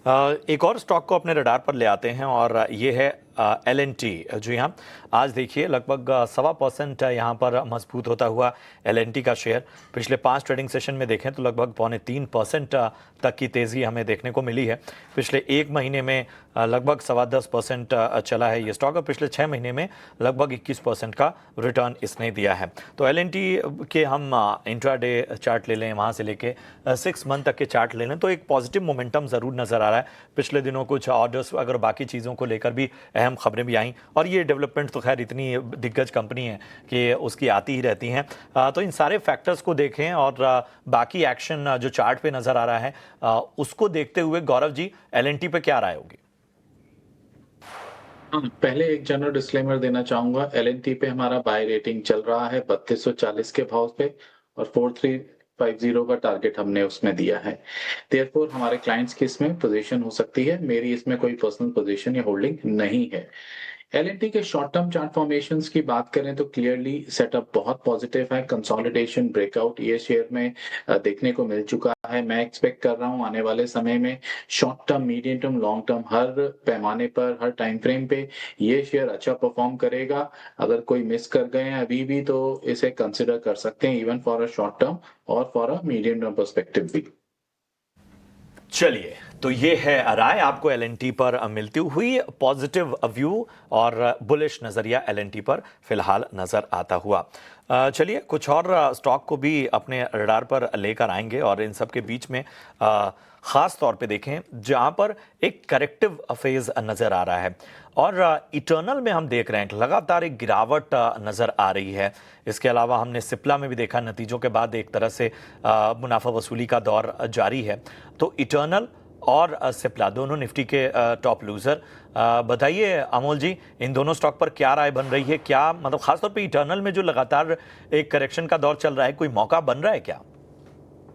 एक और स्टॉक को अपने रडार पर ले आते हैं और ये है L&T। जी हाँ, आज देखिए लगभग 1.25% यहाँ पर मजबूत होता हुआ L&T का शेयर पिछले 5 ट्रेडिंग सेशन में देखें तो लगभग 2.25% तक की तेज़ी हमें देखने को मिली है। पिछले 1 महीने में लगभग 10.25% चला है ये स्टॉक और पिछले 6 महीने में लगभग 21% का रिटर्न इसने दिया है। तो L&T के हम इंट्राडे चार्ट ले लें, वहाँ से लेके 6 मंथ तक के चार्ट ले लें तो एक पॉजिटिव मोमेंटम ज़रूर नज़र आ रहा है। पिछले दिनों कुछ ऑर्डर्स अगर बाकी चीज़ों को लेकर भी अहम खबरें भी आई और ये डेवलपमेंट तो खैर इतनी दिग्गज कंपनी है कि उसकी आती ही रहती हैं। तो इन सारे फैक्टर्स को देखें और बाकी एक्शन जो चार्ट पे नज़र आ रहा है उसको देखते हुए गौरव जी L&T पे क्या राय होगी? पहले एक जनरल डिस्क्लेमर देना चाहूंगा, L&T पे हमारा बाय रेटिंग चल रहा है 3240 के भाव पे और 4350 का टारगेट हमने उसमें दिया है। देयरफॉर हमारे क्लाइंट्स की इसमें पोजीशन हो सकती है, मेरी इसमें कोई पर्सनल पोजीशन या होल्डिंग नहीं है। L&T के शॉर्ट टर्म चार्ट फॉर्मेशंस की बात करें तो क्लियरली सेटअप बहुत पॉजिटिव है। कंसोलिडेशन ब्रेकआउट ये शेयर में देखने को मिल चुका है। मैं एक्सपेक्ट कर रहा हूं आने वाले समय में short term, medium term, long term हर पैमाने पर, हर टाइम फ्रेम पे ये शेयर अच्छा परफॉर्म करेगा। अगर कोई मिस कर गए हैं अभी भी तो इसे कंसिडर कर सकते हैं even for a short term और for a medium term perspective भी। चलिए, तो ये है राय आपको L&T पर मिलती हुई, पॉजिटिव व्यू और बुलिश नजरिया L&T पर फिलहाल नजर आता हुआ। चलिए कुछ और स्टॉक को भी अपने रडार पर लेकर आएंगे और इन सब के बीच में खास तौर पे देखें जहां पर एक करेक्टिव फेज नजर आ रहा है और इटर्नल में हम देख रहे हैं कि लगातार एक गिरावट नजर आ रही है। इसके अलावा हमने सिप्ला में भी देखा नतीजों के बाद एक तरह से मुनाफा वसूली का दौर जारी है। तो इटर्नल और सिप्ला दोनों निफ्टी के टॉप लूजर। बताइए अमोल जी, इन दोनों स्टॉक पर क्या राय बन रही है? क्या मतलब खासतौर पे इटर्नल में जो लगातार एक करेक्शन का दौर चल रहा है, कोई मौका बन रहा है क्या?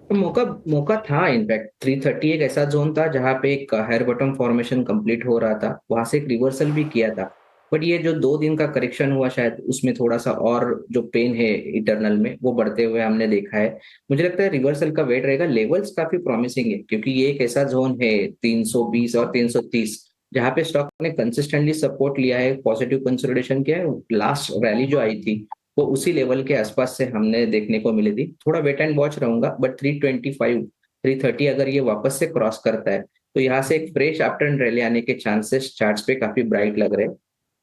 मौका था। इनफैक्ट 330 एक ऐसा जोन था जहां पे एक हायर बॉटम फॉर्मेशन कंप्लीट हो रहा था, वहां से एक रिवर्सल भी किया था। बट ये जो 2 दिन का करेक्शन हुआ शायद उसमें थोड़ा सा और जो पेन है इंटरनल में वो बढ़ते हुए हमने देखा है। मुझे लगता है रिवर्सल का वेट रहेगा। लेवल्स काफी प्रॉमिसिंग है क्योंकि ये एक ऐसा जोन है 320 और 330 जहां पे स्टॉक ने कंसिस्टेंटली सपोर्ट लिया है, पॉजिटिव कंसोलिडेशन किया है। लास्ट रैली जो आई थी वो उसी लेवल के आसपास से हमने देखने को मिली थी। थोड़ा वेट एंड वॉच रहूंगा, बट 325 330 अगर ये वापस से क्रॉस करता है तो यहाँ से एक फ्रेश आफ्टर रैली आने के चांसेस चार्ट्स पे काफी ब्राइट लग रहे हैं।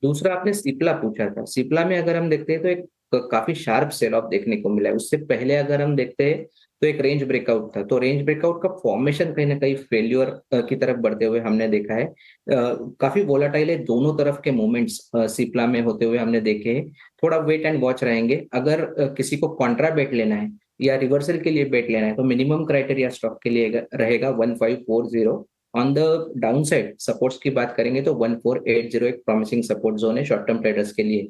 दूसरा आपने सिप्ला पूछा था, सिप्ला में अगर हम देखते हैं तो एक काफी शार्प सेल ऑफ देखने को मिला है। उससे पहले अगर हम देखते हैं तो एक रेंज ब्रेकआउट था, तो रेंज ब्रेकआउट का फॉर्मेशन कहीं ना कहीं फेल्यूर की तरफ बढ़ते हुए हमने देखा है। काफी वोलाटाइल है, दोनों तरफ के मूवमेंट्स सिप्ला में होते हुए हमने देखे हैं। थोड़ा वेट एंड वॉच रहेंगे। अगर किसी को कॉन्ट्रा बेट लेना है या रिवर्सल के लिए बेट लेना है तो मिनिमम क्राइटेरिया स्टॉक के लिए रहेगा 1540। On the down side supports की बात करेंगे तो 1480 एक प्रॉमिसिंग सपोर्ट जोन है शॉर्ट टर्म ट्रेडर्स के लिए।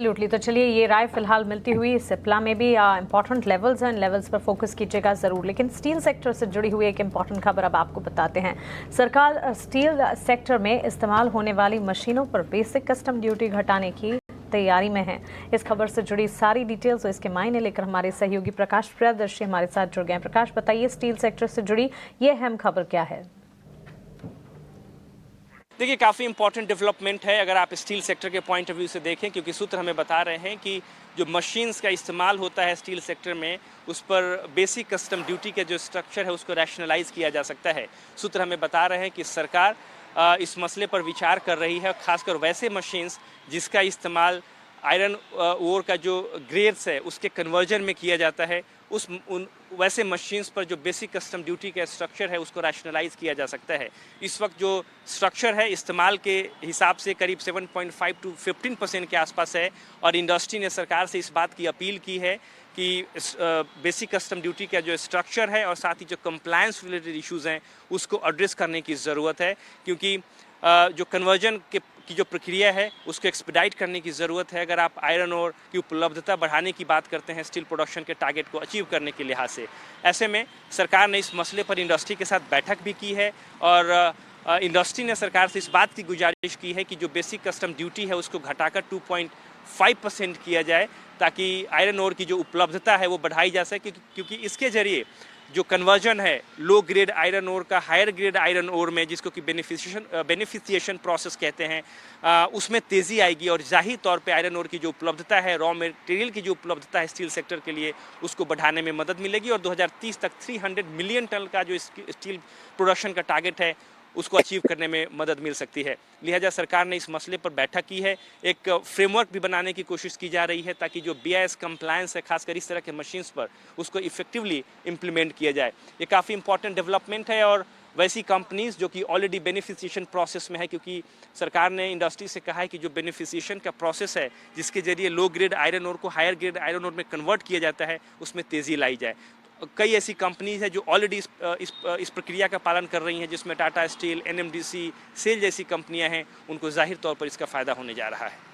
एब्सोल्युटली। तो चलिए ये राय फिलहाल मिलती हुई, सिप्ला में भी इंपॉर्टेंट लेवल्स हैं, लेवल्स पर फोकस कीजिएगा ज़रूर। लेकिन स्टील सेक्टर से जुड़ी हुई एक इंपॉर्टेंट खबर अब आपको बताते हैं। सरकार स्टील सेक्टर में इस्तेमाल होने वाली मशीनों पर बेसिक कस्टम ड्यूटी घटाने की तैयारी में है। इस खबर से जुड़ी सारी डिटेल्स और इसके मायने लेकर हमारे सहयोगी प्रकाश प्रियदर्शी हमारे साथ जुड़ गए हैं। प्रकाश, बताइए स्टील सेक्टर से जुड़ी ये अहम खबर क्या है? देखिए, काफ़ी इंपॉर्टेंट डेवलपमेंट है अगर आप स्टील सेक्टर के पॉइंट ऑफ व्यू से देखें, क्योंकि सूत्र हमें बता रहे हैं कि जो मशीन्स का इस्तेमाल होता है स्टील सेक्टर में उस पर बेसिक कस्टम ड्यूटी का जो स्ट्रक्चर है उसको रैशनलाइज किया जा सकता है। सूत्र हमें बता रहे हैं कि सरकार इस मसले पर विचार कर रही है, खासकर वैसे मशीन्स जिसका इस्तेमाल आयरन ओर का जो ग्रेड्स है उसके कन्वर्जन में किया जाता है, वैसे मशीन्स पर जो बेसिक कस्टम ड्यूटी का स्ट्रक्चर है उसको रैशनलाइज किया जा सकता है। इस वक्त जो स्ट्रक्चर है इस्तेमाल के हिसाब से करीब 7.5 to 15% के आसपास है और इंडस्ट्री ने सरकार से इस बात की अपील की है कि बेसिक कस्टम ड्यूटी का जो स्ट्रक्चर है और साथ ही जो कंप्लायंस रिलेटेड इश्यूज़ हैं उसको एड्रेस करने की ज़रूरत है, क्योंकि जो कन्वर्जन की जो प्रक्रिया है उसको एक्सपेडाइट करने की ज़रूरत है अगर आप आयरन ओर की उपलब्धता बढ़ाने की बात करते हैं स्टील प्रोडक्शन के टारगेट को अचीव करने के लिहाज से। ऐसे में सरकार ने इस मसले पर इंडस्ट्री के साथ बैठक भी की है और इंडस्ट्री ने सरकार से इस बात की गुजारिश की है कि जो बेसिक कस्टम ड्यूटी है उसको घटाकर 2.5% किया जाए ताकि आयरन ओर की जो उपलब्धता है वो बढ़ाई जा सके, क्योंकि इसके ज़रिए जो कन्वर्जन है लो ग्रेड आयरन ओर का हायर ग्रेड आयरन ओर में, जिसको कि बेनिफिशिएशन प्रोसेस कहते हैं, उसमें तेज़ी आएगी और जाहिर तौर पे आयरन ओर की जो उपलब्धता है, रॉ मटेरियल की जो उपलब्धता है स्टील सेक्टर के लिए, उसको बढ़ाने में मदद मिलेगी और 2030 तक 300 मिलियन टन का जो स्टील प्रोडक्शन का टारगेट है उसको अचीव करने में मदद मिल सकती है। लिहाजा सरकार ने इस मसले पर बैठक की है, एक फ्रेमवर्क भी बनाने की कोशिश की जा रही है ताकि जो BIS कंप्लायंस है खासकर इस तरह के मशीन्स पर, उसको इफेक्टिवली इम्प्लीमेंट किया जाए। ये काफ़ी इंपॉर्टेंट डेवलपमेंट है और वैसी कंपनीज जो कि ऑलरेडी बेनिफिशिएशन प्रोसेस में है, क्योंकि सरकार ने इंडस्ट्री से कहा है कि जो बेनिफिशिएशन का प्रोसेस है जिसके जरिए लो ग्रेड आयरन ओर को हायर ग्रेड आयरन ओर में कन्वर्ट किया जाता है, उसमें तेज़ी लाई जाए। कई ऐसी कंपनीज हैं जो ऑलरेडी इस प्रक्रिया का पालन कर रही हैं, जिसमें टाटा स्टील, NMDC, सेल जैसी कंपनियां हैं, उनको जाहिर तौर पर इसका फ़ायदा होने जा रहा है।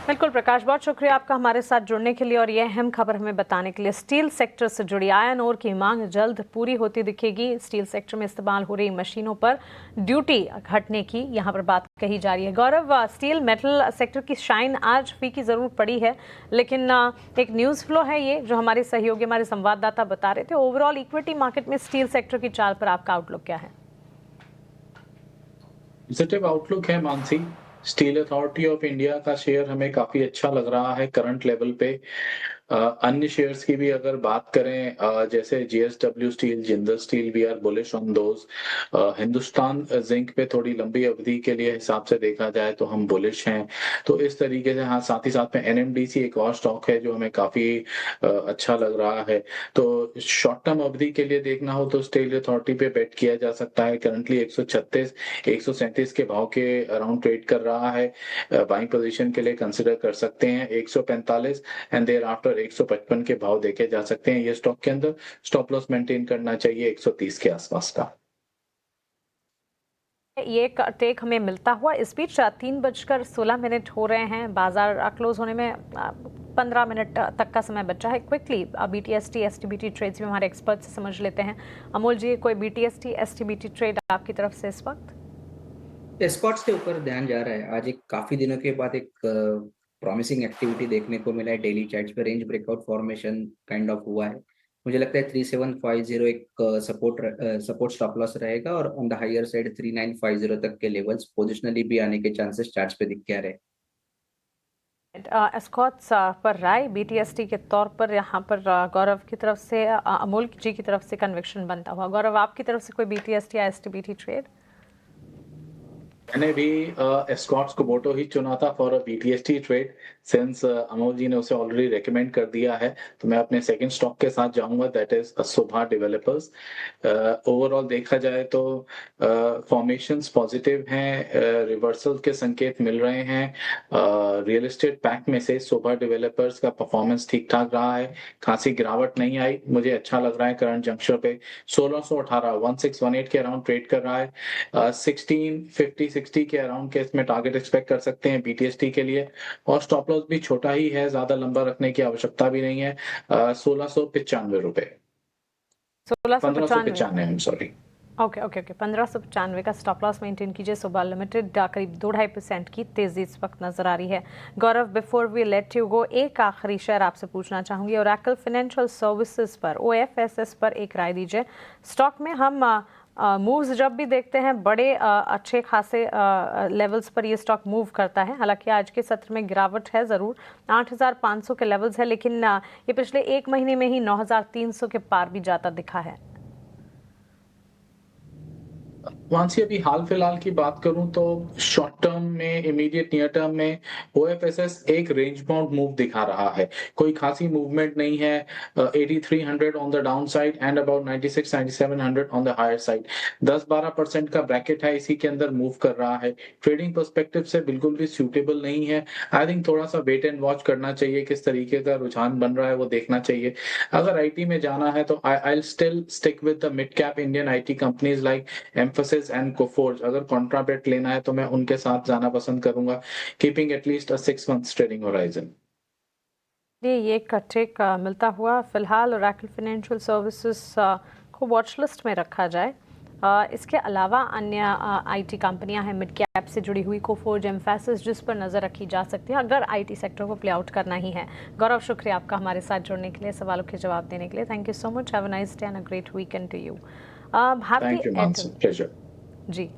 बिल्कुल प्रकाश, बहुत शुक्रिया आपका हमारे साथ जुड़ने के लिए और यह अहम खबर हमें बताने के लिए। स्टील सेक्टर से जुड़ी आयरन ओर की मांग जल्द पूरी होती दिखेगी। स्टील सेक्टर में इस्तेमाल हो रही मशीनों पर ड्यूटी घटने की यहाँ पर बात कही जा रही है। गौरव, स्टील मेटल सेक्टर की शाइन आज फीकी ज़रूर पड़ी है, लेकिन एक न्यूज़ फ्लो है ये जो हमारे सहयोगी, हमारे संवाददाता बता रहे थे। ओवरऑल इक्विटी मार्केट में स्टील सेक्टर की चाल पर आपका आउटलुक क्या है? पॉजिटिव आउटलुक है Mansi. Steel authority of India का शेयर हमें काफी अच्छा लग रहा है करंट लेवल पे। अन्य शेयर्स की भी अगर बात करें, जैसे JSW steel, Jindal steel, we are bullish on those. Hindustan zinc पे थोड़ी लंबी अवधि के लिए हिसाब से देखा जाए तो हम बुलिश हैं। तो इस तरीके से, हाँ, साथ ही साथ में NMDC एक और स्टॉक है जो हमें काफी अच्छा लग रहा है। तो शॉर्ट टर्म अवधि के लिए देखना हो तो स्टील अथॉरिटी पे बेट किया जा सकता है। करंटली 136 137 के भाव के अराउंड ट्रेड कर रहा है। बाइंग पोजीशन के लिए कंसिडर कर सकते हैं 145 एंड देयर आफ्टर 155 के भाव देखे जा सकते हैं। ये स्टॉक के अंदर स्टॉप लॉस मेंटेन करना चाहिए 130 के आसपास का। ये टेक हमें मिलता हुआ। इस बीच 3:16 हो रहे हैं, बाजार क्लोज होने में 15 मिनट तक का समय बचा है। क्विकली BTST STBT ट्रेड्स भी हमारे एक्सपर्ट से समझ लेते हैं। अमोल जी, कोई BTST STBT ट्रेड आपकी तरफ से इस वक्त? स्पॉट्स के ऊपर ध्यान जा रहा है। आज एक काफी दिनों के बाद एक प्रॉमिसिंग एक्टिविटी देखने को मिला है। डेली चार्ट्स पे range breakout formation kind of हुआ है। मुझे लगता है 3750 एक सपोर्ट स्टॉप लॉस रहेगा और ऑन द हायर साइड 3950 तक के लेवल्स पोजिशनली भी आने के चांसेस चार्ट्स पे दिख के आ रहे हैं। एस्कॉट्स पर राय BTST के तौर पर यहाँ पर गौरव की तरफ से, अमोल जी की तरफ से कन्विक्शन बनता हुआ। गौरव, आपकी तरफ से कोई BTST या STBT ट्रेड? मैंने भी एस्कॉट्स कुबोटा ही चुना था for a BTST trade. Since Amol ji ने उसे ऑलरेडी रेकमेंड कर दिया है तो मैं अपने सेकंड स्टॉक के साथ जाऊंगा, that is Shobha developers. Overall देखा जाए तो फॉर्मेशंस पॉजिटिव हैं, रिवर्सल के संकेत मिल रहे हैं। रियल एस्टेट पैक में से शोभा डेवलपर्स का परफॉर्मेंस ठीक ठाक रहा है, खासी गिरावट नहीं आई, मुझे अच्छा लग रहा है। करंट जंक्शन पे 1618 1618 के अराउंड ट्रेड कर रहा है। 1650 60 के अराउंड के इसमें टारगेट एक्सपेक्ट कर सकते हैं BTST के लिए। और स्टॉप लॉस भी छोटा ही है, ज्यादा लंबा रखने की आवश्यकता भी नहीं है। 1695 रुपए, 1595, सॉरी। ओके 1595 का स्टॉप लॉस मेंटेन कीजिए। शोभा लिमिटेड करीब 2-2.5% की तेजी इस वक्त नजर आ रही है। Gaurav, before we let you go, एक आखिरी शेयर आपसे पूछना चाहूंगी। ओरेकल फाइनेंशियल सर्विसेज पर, OFSS पर एक राय दीजिए। स्टॉक में हम मूव्स जब भी देखते हैं बड़े अच्छे खासे लेवल्स पर ये स्टॉक मूव करता है। हालांकि आज के सत्र में गिरावट है ज़रूर, 8500 के लेवल्स है, लेकिन ये पिछले एक महीने में ही 9300 के पार भी जाता दिखा है। वांसी, अभी हाल फिलहाल की बात करूं तो शॉर्ट टर्म में, इमीडिएट नियर टर्म में OFSS एक रेंज बाउंड मूव दिखा रहा है, कोई खासी मूवमेंट नहीं है। 8300 on the down side and about 96-9700 on the higher side. 10-12% का ब्रैकेट है, इसी के अंदर मूव कर रहा है। ट्रेडिंग पर्सपेक्टिव से बिल्कुल भी सूटेबल नहीं है। आई थिंक थोड़ा सा वेट एंड वॉच करना चाहिए, किस तरीके का रुझान बन रहा है वो देखना चाहिए। अगर IT में जाना है तो I will still stick with the mid cap Indian IT companies like emphasis and Coforge. अगर कॉन्ट्राबेट लेना है तो मैं उनके साथ जाना पसंद करूंगा, कीपिंग एटलीस्ट अ 6 months ट्रेडिंग होराइजन। ये टेक मिलता हुआ फिलहाल ओरेकल फाइनेंशियल सर्विसेज को वॉच लिस्ट में रखा जाए। इसके अलावा अन्य आईटी कंपनियां हैं मिड कैप से जुड़ी हुई, कोफोर्ज, एम्फैसिस, जिस पर नज़र रखी जा सकती है अगर आईटी सेक्टर को प्ले आउट करना ही है। गौरव, शुक्रिया आपका हमारे साथ जुड़ने के लिए, सवालों के जवाब देने के लिए। Thank you so much. Have a nice day and a great weekend to you. Bharti Airtel ji,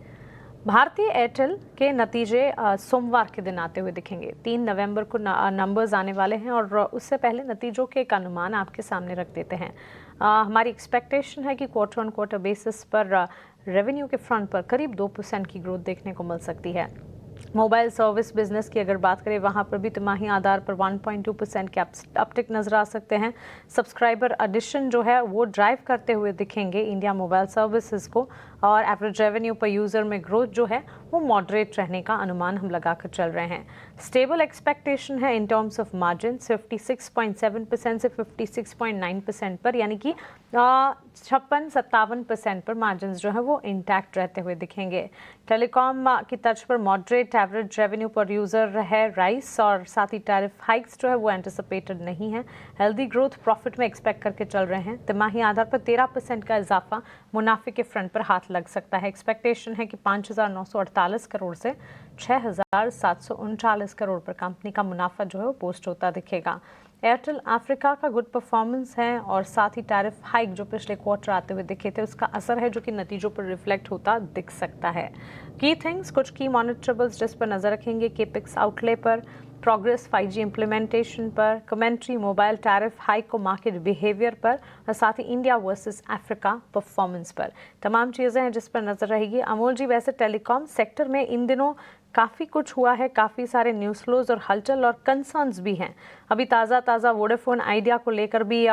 Bharti Airtel के नतीजे सोमवार के दिन आते हुए दिखेंगे। 3 नवंबर को नंबर्स आने वाले हैं और उससे पहले नतीजों के एक अनुमान आपके सामने रख देते हैं। हमारी एक्सपेक्टेशन है कि क्वार्टर ऑन क्वार्टर बेसिस पर रेवेन्यू के फ्रंट पर करीब 2% की ग्रोथ देखने को मिल सकती है। मोबाइल सर्विस बिजनेस की अगर बात करें, वहाँ पर भी तिमाही आधार पर 1.2% के अपटिक नजर आ सकते हैं। सब्सक्राइबर एडिशन जो है वो ड्राइव करते हुए दिखेंगे इंडिया मोबाइल सर्विसेज को, और एवरेज रेवेन्यू पर यूज़र में ग्रोथ जो है वो मॉडरेट रहने का अनुमान हम लगाकर चल रहे हैं। स्टेबल एक्सपेक्टेशन है इन टर्म्स ऑफ मार्जिन 56.7% से 56.9% पर, यानी कि 56-57% पर मार्जिन जो है वो इंटैक्ट रहते हुए दिखेंगे। टेलीकॉम की तर्ज पर मॉडरेट एवरेज रेवेन्यू पर यूज़र है राइस, और साथ ही टैरिफ हाइक्स जो है वो एंटिसिपेटेड नहीं है। हेल्दी ग्रोथ प्रॉफिट में एक्सपेक्ट करके चल रहे हैं। तिमाही आधार पर 13% का इजाफा मुनाफे के फ्रंट पर हाथ लग सकता है। एक्सपेक्टेशन है कि 5,948 करोड़ से 6,739 करोड़ पर कंपनी का मुनाफा जो है वो पोस्ट होता दिखेगा। एयरटेल अफ्रीका का गुड परफॉर्मेंस है, और साथ ही टैरिफ हाइक जो पिछले क्वार्टर आते हुए दिखे थे उसका असर है जो कि नतीजों पर रिफ्लेक्ट होता दिख सकता है। की थिंग्स, कुछ की मॉनिटरेबल्स जिस पर नजर रखेंगे, केपेक्स आउटले पर, प्रोग्रेस 5G इम्प्लीमेंटेशन पर, कमेंट्री मोबाइल टैरिफ हाइक को मार्केट बिहेवियर पर, और साथ ही इंडिया वर्सेस अफ्रीका परफॉर्मेंस पर। तमाम चीज़ें हैं जिस पर नजर रहेगी। अमोल जी, वैसे टेलीकॉम सेक्टर में इन दिनों काफ़ी कुछ हुआ है, काफ़ी सारे न्यूज़ फ्लोज और हलचल और कंसर्न्स भी हैं। अभी ताज़ा वोडाफोन आइडिया को लेकर भी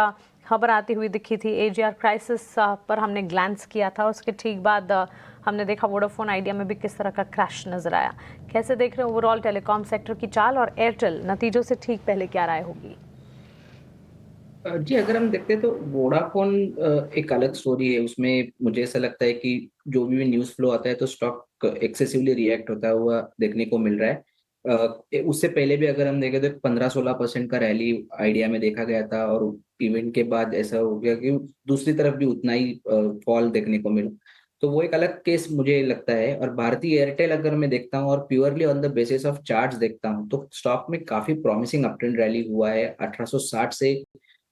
खबर आती हुई दिखी थी। AGR क्राइसिस पर हमने ग्लैंस किया था, उसके ठीक बाद हमने देखा वोडाफोन आइडिया में भी किस तरह का क्रैश नजर आया। कैसे देख रहे हैं ओवरऑल टेलीकॉम सेक्टर की चाल, और एयरटेल नतीजों से ठीक पहले क्या राय होगी? जी, अगर हम देखते हैं तो वोडाफोन एक अलग स्टोरी है। उसमें मुझे ऐसा लगता है कि जो भी न्यूज़ फ्लो आता है तो स्टॉक एक्सेसिवली रिएक्ट होता हुआ देखने को मिल रहा है। उससे पहले भी अगर हम देखें तो 15-16% का रैली आइडिया में देखा गया था, और इवेंट के बाद ऐसा हो गया कि दूसरी तरफ भी उतना ही फॉल देखने को मिला। तो वो एक अलग केस मुझे लगता है। और भारतीय एयरटेल अगर मैं देखता हूँ और purely on the basis of charts देखता हूँ तो स्टॉक में काफी प्रॉमिसिंग अपट्रेंड रैली हुआ है। 1860 से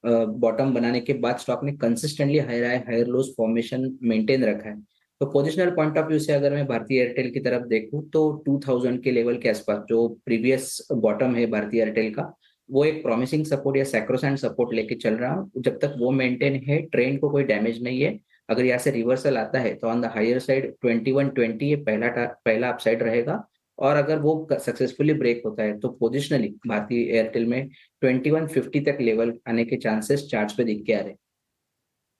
बॉटम बनाने के बाद स्टॉक ने consistently higher lows formation maintain रखा है। तो पोजिशनल पॉइंट ऑफ व्यू से अगर मैं भारतीय एयरटेल की तरफ देखूं तो 2000 के लेवल के आसपास जो प्रीवियस बॉटम है भारतीय एयरटेल का, वो एक प्रॉमिसिंग सपोर्ट या सैक्रोसेंट सपोर्ट लेके चल रहा हूँ। जब तक वो मेंटेन है, ट्रेंड को कोई डैमेज नहीं है। अगर यहाँ से रिवर्सल आता है तो ऑन द हायर साइड 2120 ये पहला अपसाइड रहेगा, और अगर वो सक्सेसफुली ब्रेक होता है तो पोजिशनली भारतीय एयरटेल में 2150 तक लेवल आने के चांसेस चार्ट्स पे दिख के आ रहे हैं।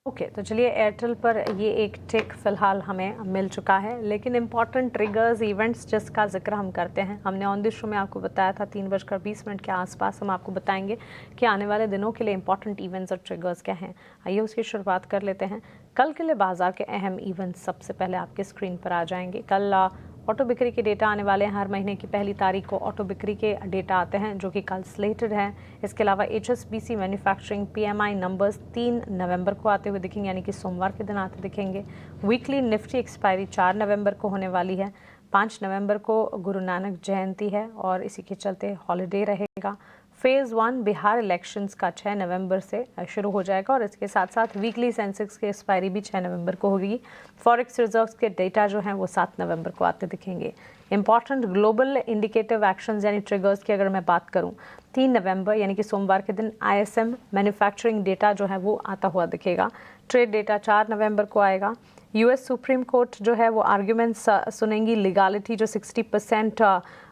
ओके, तो चलिए एयरटेल पर ये एक टिक फिलहाल हमें मिल चुका है, लेकिन इंपॉर्टेंट ट्रिगर्स इवेंट्स जिसका जिक्र हम करते हैं, हमने ऑन दिस शो में आपको बताया था 3:20 के आसपास हम आपको बताएंगे कि आने वाले दिनों के लिए इंपॉर्टेंट इवेंट्स और ट्रिगर्स क्या हैं। आइए उसकी शुरुआत कर लेते हैं। कल के लिए बाजार के अहम इवेंट्स सबसे पहले आपके स्क्रीन पर आ जाएंगे। कल ऑटो बिक्री के डेटा आने वाले हैं। हर महीने की पहली तारीख को ऑटो बिक्री के डेटा आते हैं जो कि कल स्लेटेड है। इसके अलावा HSBC मैन्युफैक्चरिंग PMI नंबर्स 3 नवंबर को आते हुए दिखेंगे, यानी कि सोमवार के दिन आते दिखेंगे। वीकली निफ्टी एक्सपायरी 4 नवंबर को होने वाली है। 5 नवंबर को गुरु नानक जयंती है और इसी के चलते हॉलीडे रहेगा। फेज़ 1 बिहार इलेक्शंस का 6 नवंबर से शुरू हो जाएगा, और इसके साथ साथ वीकली सेंसेक्स की एक्सपायरी भी 6 नवंबर को होगी। फॉरेक्स रिजर्व्स के डेटा जो हैं वो 7 नवंबर को आते दिखेंगे। इंपॉर्टेंट ग्लोबल इंडिकेटिव एक्शंस यानी ट्रिगर्स की अगर मैं बात करूं, 3 नवंबर यानी कि सोमवार के दिन ISM मैन्युफैक्चरिंग डेटा जो है वो आता हुआ दिखेगा। ट्रेड डेटा 4 नवंबर को आएगा। US सुप्रीम कोर्ट जो है वो आर्ग्यूमेंट्स सुनेंगी। लीगालिटी जो 60%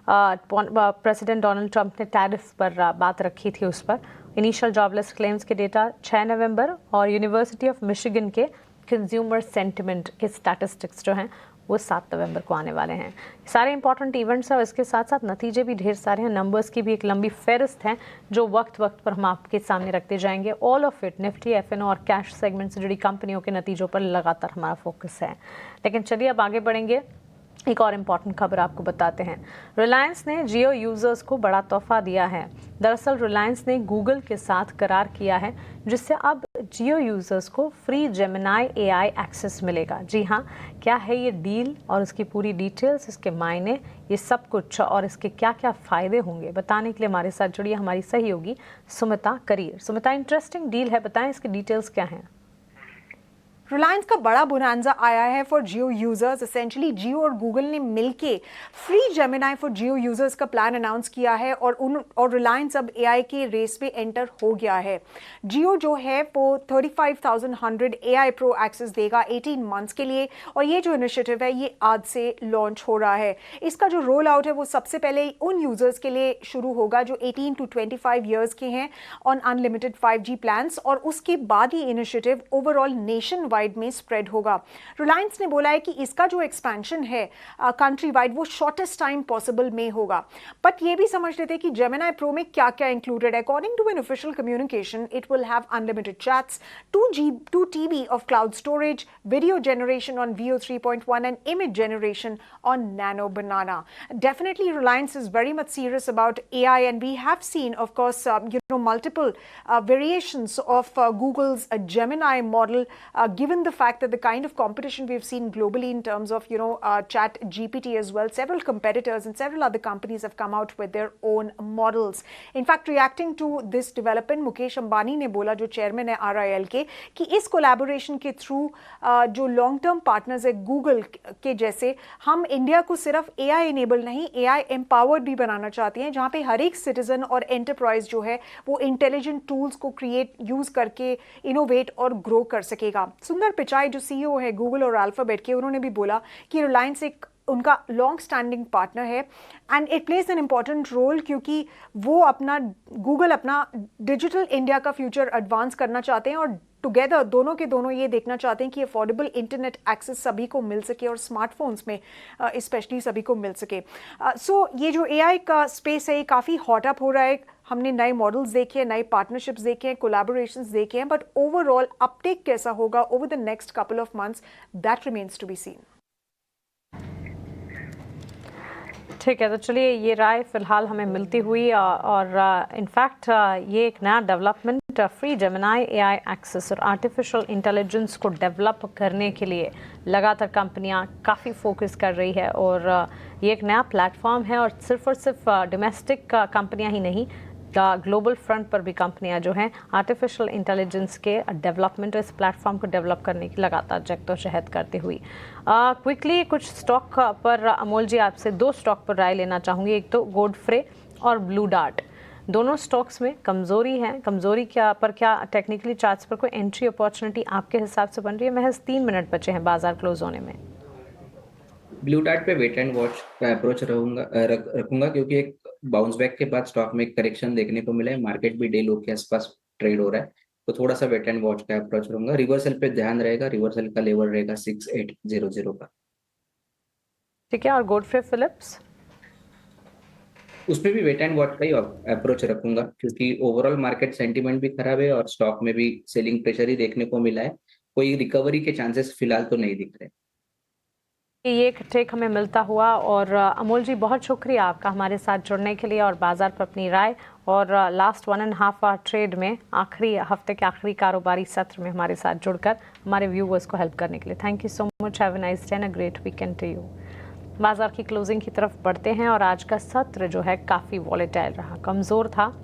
प्रेसिडेंट डोनाल्ड ट्रंप ने टैरिफ पर बात रखी थी उस पर। इनिशियल जॉबलेस क्लेम्स के डेटा 6 नवंबर, और यूनिवर्सिटी ऑफ मिशिगन के कंज्यूमर सेंटिमेंट के स्टैटिस्टिक्स जो हैं वो 7 नवंबर को आने वाले हैं। सारे इंपॉर्टेंट इवेंट्स हैं, इसके साथ साथ नतीजे भी ढेर सारे हैं। नंबर्स की भी एक लंबी फेहरिस्त है जो वक्त वक्त पर हम आपके सामने रखते जाएंगे। All of it Nifty, FNO और कैश सेगमेंट से जुड़ी कंपनियों के नतीजों पर लगातार हमारा फोकस है। लेकिन चलिए अब आगे बढ़ेंगे। एक और इम्पॉर्टेंट खबर आपको बताते हैं। रिलायंस ने जियो यूजर्स को बड़ा तोहफा दिया है। दरअसल रिलायंस ने गूगल के साथ करार किया है, जिससे अब जियो यूजर्स को फ्री जेमिनाई एआई एक्सेस मिलेगा। जी हाँ, क्या है ये डील और इसकी पूरी डिटेल्स, इसके मायने, ये सब कुछ और इसके क्या क्या फ़ायदे होंगे, बताने के लिए हमारे साथ जुड़ी हमारी सहयोगी सुमिता करीर। सुमिता, इंटरेस्टिंग डील है, बताएं इसकी डिटेल्स क्या हैं। रिलायंस का बड़ा बोनांजा आया है फॉर जियो यूजर्स। एसेंशली जियो और गूगल ने मिलके free Gemini for Jio users का प्लान अनाउंस किया है और रिलायंस अब एआई के रेस में एंटर हो गया है। जियो जो है वो 35,100 एआई प्रो एक्सेस देगा 18 मंथ्स के लिए, और ये जो इनिशिएटिव है ये आज से लॉन्च हो रहा है। इसका जो रोल आउट है वो सबसे पहले उन यूजर्स के लिए शुरू होगा जो 18 to 25 ईयर्स के हैं ऑन अनलिमिटेड 5G प्लान्स, और उसके बाद ही इनिशिएटिव ओवरऑल नेशन में स्प्रेड होगा। रिलायंस ने बोला है कि इसका जो एक्सपेंशन है कंट्री वाइड वो शॉर्टेस्ट टाइम पॉसिबल में होगा। बट ये भी समझ लेते हैं कि जेमिनाई प्रो में क्या क्या इंक्लूडेड है। According to an official communication, it will have unlimited chats, 2 TB of cloud storage, video generation on Veo 3.1 and image generation on Nano Banana. Definitely Reliance is very much serious about AI, and we have seen, of course, multiple variations of Google's Gemini model, given the fact that the kind of competition we've seen globally in terms of Chat GPT as well. Several competitors and several other companies have come out with their own models. In fact, reacting to this development, Mukesh Ambani ने बोला, जो chairman है RIL के, कि इस collaboration के through जो long term partners है गूगल के जैसे, हम इंडिया को सिर्फ AI इनेबल नहीं, AI एम्पावर्ड भी बनाना चाहते हैं, जहाँ पे हर एक सिटीजन और एंटरप्राइज जो है वो इंटेलिजेंट टूल्स को क्रिएट यूज करके इनोवेट और ग्रो कर सकेगा। सुंदर पिचाई जो CEO है गूगल और अल्फाबेट के, उन्होंने भी बोला कि रिलायंस एक उनका लॉन्ग स्टैंडिंग पार्टनर है and it plays an important role, क्योंकि वो गूगल अपना डिजिटल इंडिया का फ्यूचर एडवांस करना चाहते हैं, और टुगेदर दोनों के दोनों ये देखना चाहते हैं कि अफोर्डेबल इंटरनेट एक्सेस सभी को मिल सके और स्मार्टफोन्स में स्पेशली सभी को मिल सके। सो ये जो AI का स्पेस है ये काफ़ी हॉट अप हो रहा है। हमने नए मॉडल्स देखे हैं, नए पार्टनरशिप्स देखे हैं, कोलैबोरेशंस देखे हैं, बट ओवरऑल अपटेक कैसा होगा over the next couple of months, that remains to be seen. ठीक है, तो चलिए ये राय फिलहाल हमें मिलती हुई, और इनफैक्ट ये एक नया development free Gemini AI access और आर्टिफिशियल इंटेलिजेंस को डेवलप करने के लिए लगातार कंपनियां काफ़ी फोकस कर रही है, और ये एक नया प्लेटफॉर्म है, और सिर्फ डोमेस्टिक कंपनियां ही नहीं, ग्लोबल फ्रंट पर भी कंपनियां जो हैं आर्टिफिशियल इंटेलिजेंस के डेवलपमेंट, इस प्लेटफॉर्म को डेवलप करने की लगातार जद्दोजहद करती हुई। क्विकली कुछ स्टॉक पर अमोल जी आपसे 2 स्टॉक पर राय लेना चाहूँगी। एक तो गोडफ्रे और ब्लू डार्ट, दोनों स्टॉक्स में कमजोरी है। कमजोरी क्या टेक्निकली चार्ट्स पर कोई एंट्री अपॉर्चुनिटी आपके हिसाब से बन रही है? महज 3 मिनट बचे हैं बाजार क्लोज होने में। ब्लू डार्ट पे वेट एंड वॉच का अप्रोच रखूंगा, क्योंकि एक बाउंस बैक के बाद स्टॉक में एक करेक्शन देखने को मिला है, मार्केट भी डे लो के आसपास ट्रेड हो रहा है, तो थोड़ा सा वेट एंड वॉच का अप्रोच रहूंगा। रिवर्सल पे ध्यान रहेगा, रिवर्सल का लेवल रहेगा 6800 का। ठीक है, और गोडफ्रे फिलिप्स उस पर भी वेट एंड वॉच का ही अप्रोच रखूंगा, क्योंकि ओवरऑल मार्केट सेंटीमेंट भी खराब है और स्टॉक में भी सेलिंग प्रेशर ही देखने को मिला है। कोई रिकवरी के चांसेस फिलहाल तो नहीं दिख रहे। ये एक टेक हमें मिलता हुआ, और अमोल जी बहुत शुक्रिया आपका हमारे साथ जुड़ने के लिए और बाजार पर अपनी राय, और लास्ट 1.5 आवर ट्रेड में आखिरी हफ्ते के आखिरी कारोबारी सत्र में हमारे साथ जुड़कर हमारे व्यूवर्स को हेल्प करने के लिए thank you so much. Have a nice day and a great weekend to you. बाजार की क्लोजिंग की तरफ बढ़ते हैं, और आज का सत्र जो है काफ़ी वॉलेटाइल रहा, कमज़ोर था।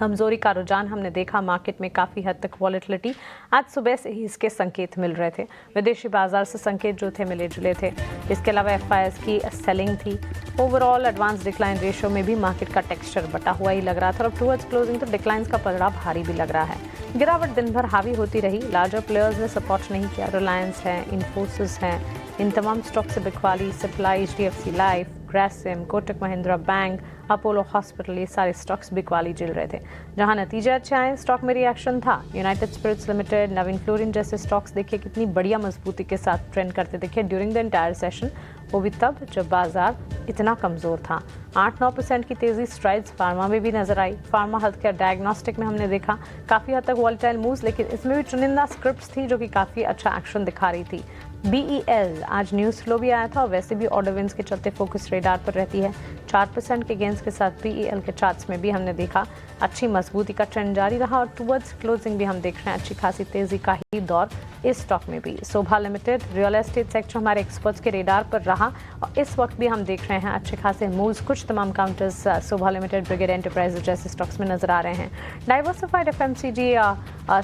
कमजोरी का रुझान हमने देखा, मार्केट में काफ़ी हद तक वॉलेटिलिटी आज सुबह से ही इसके संकेत मिल रहे थे। विदेशी बाजार से संकेत जो थे मिले जुले थे। इसके अलावा FIS की सेलिंग थी। ओवरऑल एडवांस डिक्लाइन रेशियो में भी मार्केट का टेक्सचर बटा हुआ ही लग रहा था, और टुवर्ड्स क्लोजिंग तो डिक्लाइंस का पलड़ा भारी भी लग रहा है। गिरावट दिन भर हावी होती रही, लार्जर प्लेयर्स ने सपोर्ट नहीं किया। रिलायंस है, इन्फोसिस है, इन तमाम स्टॉक से बिकवाली, supply, HDFC life, Grasim, Kotak Mahindra bank, Apollo hospital, ये सारे स्टॉक्स बिकवाली झेल रहे थे। जहां नतीजे अच्छे आए, स्टॉक में रिएक्शन था। यूनाइटेड स्पिरिट्स लिमिटेड, नवीन फ्लोरिन जैसे स्टॉक्स देखिए कितनी बढ़िया मजबूती के साथ ट्रेंड करते दिखे ड्यूरिंग द एंटायर सेशन, वो भी तब जब बाजार इतना कमज़ोर था। 8-9% की तेज़ी स्ट्राइड्स फार्मा में भी नजर आई। फार्मा हेल्थ केयर डायग्नोस्टिक में हमने देखा काफ़ी हद तक वॉलेटाइल मूव्स, लेकिन इसमें भी चुनिंदा स्क्रिप्ट्स थी जो कि काफ़ी अच्छा एक्शन दिखा रही थी। BEL आज न्यूज स्लो भी आया था और वैसे भी ऑर्डर विंस के चलते फोकस रेडार पर रहती है। 4% के गेंस के साथ BEL के चार्ट्स में भी हमने देखा अच्छी मजबूती का ट्रेंड जारी रहा और टुवर्ड्स क्लोजिंग भी हम देख रहे हैं अच्छी खासी तेजी का ही दौर इस स्टॉक में भी। शोभा लिमिटेड रियल एस्टेट सेक्टर हमारे एक्सपर्ट्स के रेडार पर रहा और इस वक्त भी हम देख रहे हैं अच्छे खासे मूव्स कुछ तमाम काउंटर्स शोभा लिमिटेड, ब्रिगेड एंटरप्राइजेज जैसे स्टॉक्स में नजर आ रहे हैं। डाइवर्सिफाइड FMCG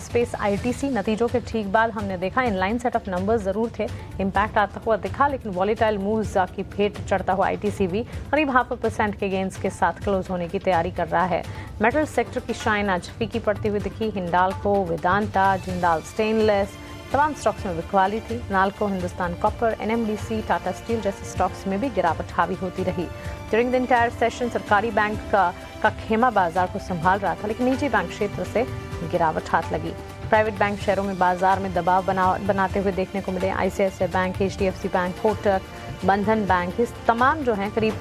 स्पेस ITC नतीजों के ठीक बाद हमने देखा इनलाइन सेट ऑफ नंबर्स जरूर थे, इम्पैक्ट आता हुआ दिखा, लेकिन वॉलेटाइल मूव्स की भेंट चढ़ता हुआ ITC भी करीब 0.5% के गेंस के साथ क्लोज होने की तैयारी कर रहा है। मेटल सेक्टर की शाइन आज फीकी पड़ती हुई दिखी। हिंडाल्को, वेदांता, जिंदाल स्टेनलेस तमाम स्टॉक्स में बिकवाली थी। NALCO, Hindustan copper, NMDC, Tata steel जैसे स्टॉक्स में भी गिरावट हावी होती रही। ड्यूरिंग द इंटायर सेशन सरकारी बैंक का खेमा बाजार को संभाल रहा था, लेकिन निजी बैंक क्षेत्र से गिरावट हाथ लगी। प्राइवेट बैंक शेयरों में बाजार में दबाव बनाते हुए देखने को मिले। ICICI bank, HDFC bank, Kotak, बंधन बैंक इस तमाम जो हैं करीब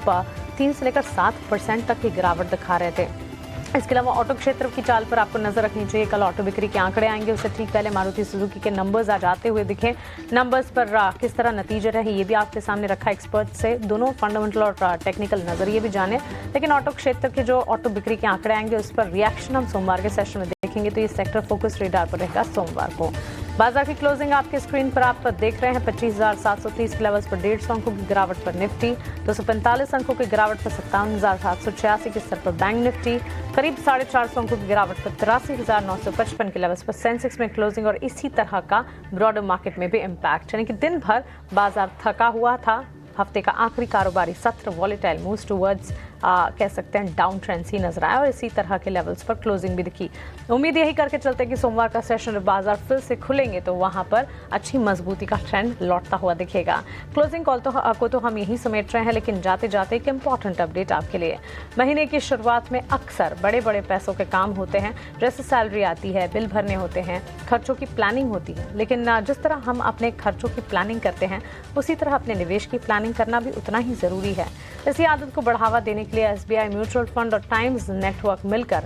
3 से लेकर 7% तक की गिरावट दिखा रहे थे। इसके अलावा ऑटो क्षेत्र की चाल पर आपको नजर रखनी चाहिए। कल ऑटो बिक्री के आंकड़े आएंगे, उससे ठीक पहले मारुति सुजुकी के नंबर्स आज आते हुए दिखे। नंबर्स पर किस तरह नतीजे रहे ये भी आपके सामने रखा एक्सपर्ट से, दोनों फंडामेंटल और टेक्निकल नजरिए भी जाने। लेकिन ऑटो क्षेत्र के जो ऑटो बिक्री के आंकड़े आएंगे उस पर रिएक्शन हम सोमवार के सेशन में देखेंगे, तो ये सेक्टर फोकस रेडार पर रहेगा सोमवार को। बाजार की क्लोजिंग आपके स्क्रीन पर आप देख रहे हैं। 25,730 के लेवल्स पर 150 अंकों की गिरावट पर निफ्टी, 245 अंकों की गिरावट पर 57,786 के स्तर पर बैंक निफ्टी, करीब 450 अंकों की गिरावट पर 83,955 के लेवल्स पर सेंसेक्स में क्लोजिंग और इसी तरह का ब्रॉडर मार्केट में भी इम्पैक्ट, यानी कि दिन भर बाजार थका हुआ था। हफ्ते का आखिरी कारोबारी सत्र वॉलेटाइल मूव्स टुवर्ड्स कह सकते हैं डाउन ट्रेंड ही नजर आया और इसी तरह के लेवल्स पर क्लोजिंग भी दिखी। उम्मीद यही करके चलते कि सोमवार का सेशन बाजार फिर से खुलेंगे तो वहां पर अच्छी मजबूती का ट्रेंड लौटता हुआ दिखेगा। क्लोजिंग कॉल को तो हम यही समेट रहे हैं, लेकिन जाते जाते एक इंपॉर्टेंट अपडेट आपके लिए। महीने की शुरुआत में अक्सर बड़े बड़े पैसों के काम होते हैं, जैसे सैलरी आती है, बिल भरने होते हैं, खर्चों की प्लानिंग होती है। लेकिन जिस तरह हम अपने खर्चों की प्लानिंग करते हैं उसी तरह अपने निवेश की प्लानिंग करना भी उतना ही जरूरी है। इसी आदत को बढ़ावा देने के लिए SBI म्यूचुअल फंड और टाइम्स नेटवर्क मिलकर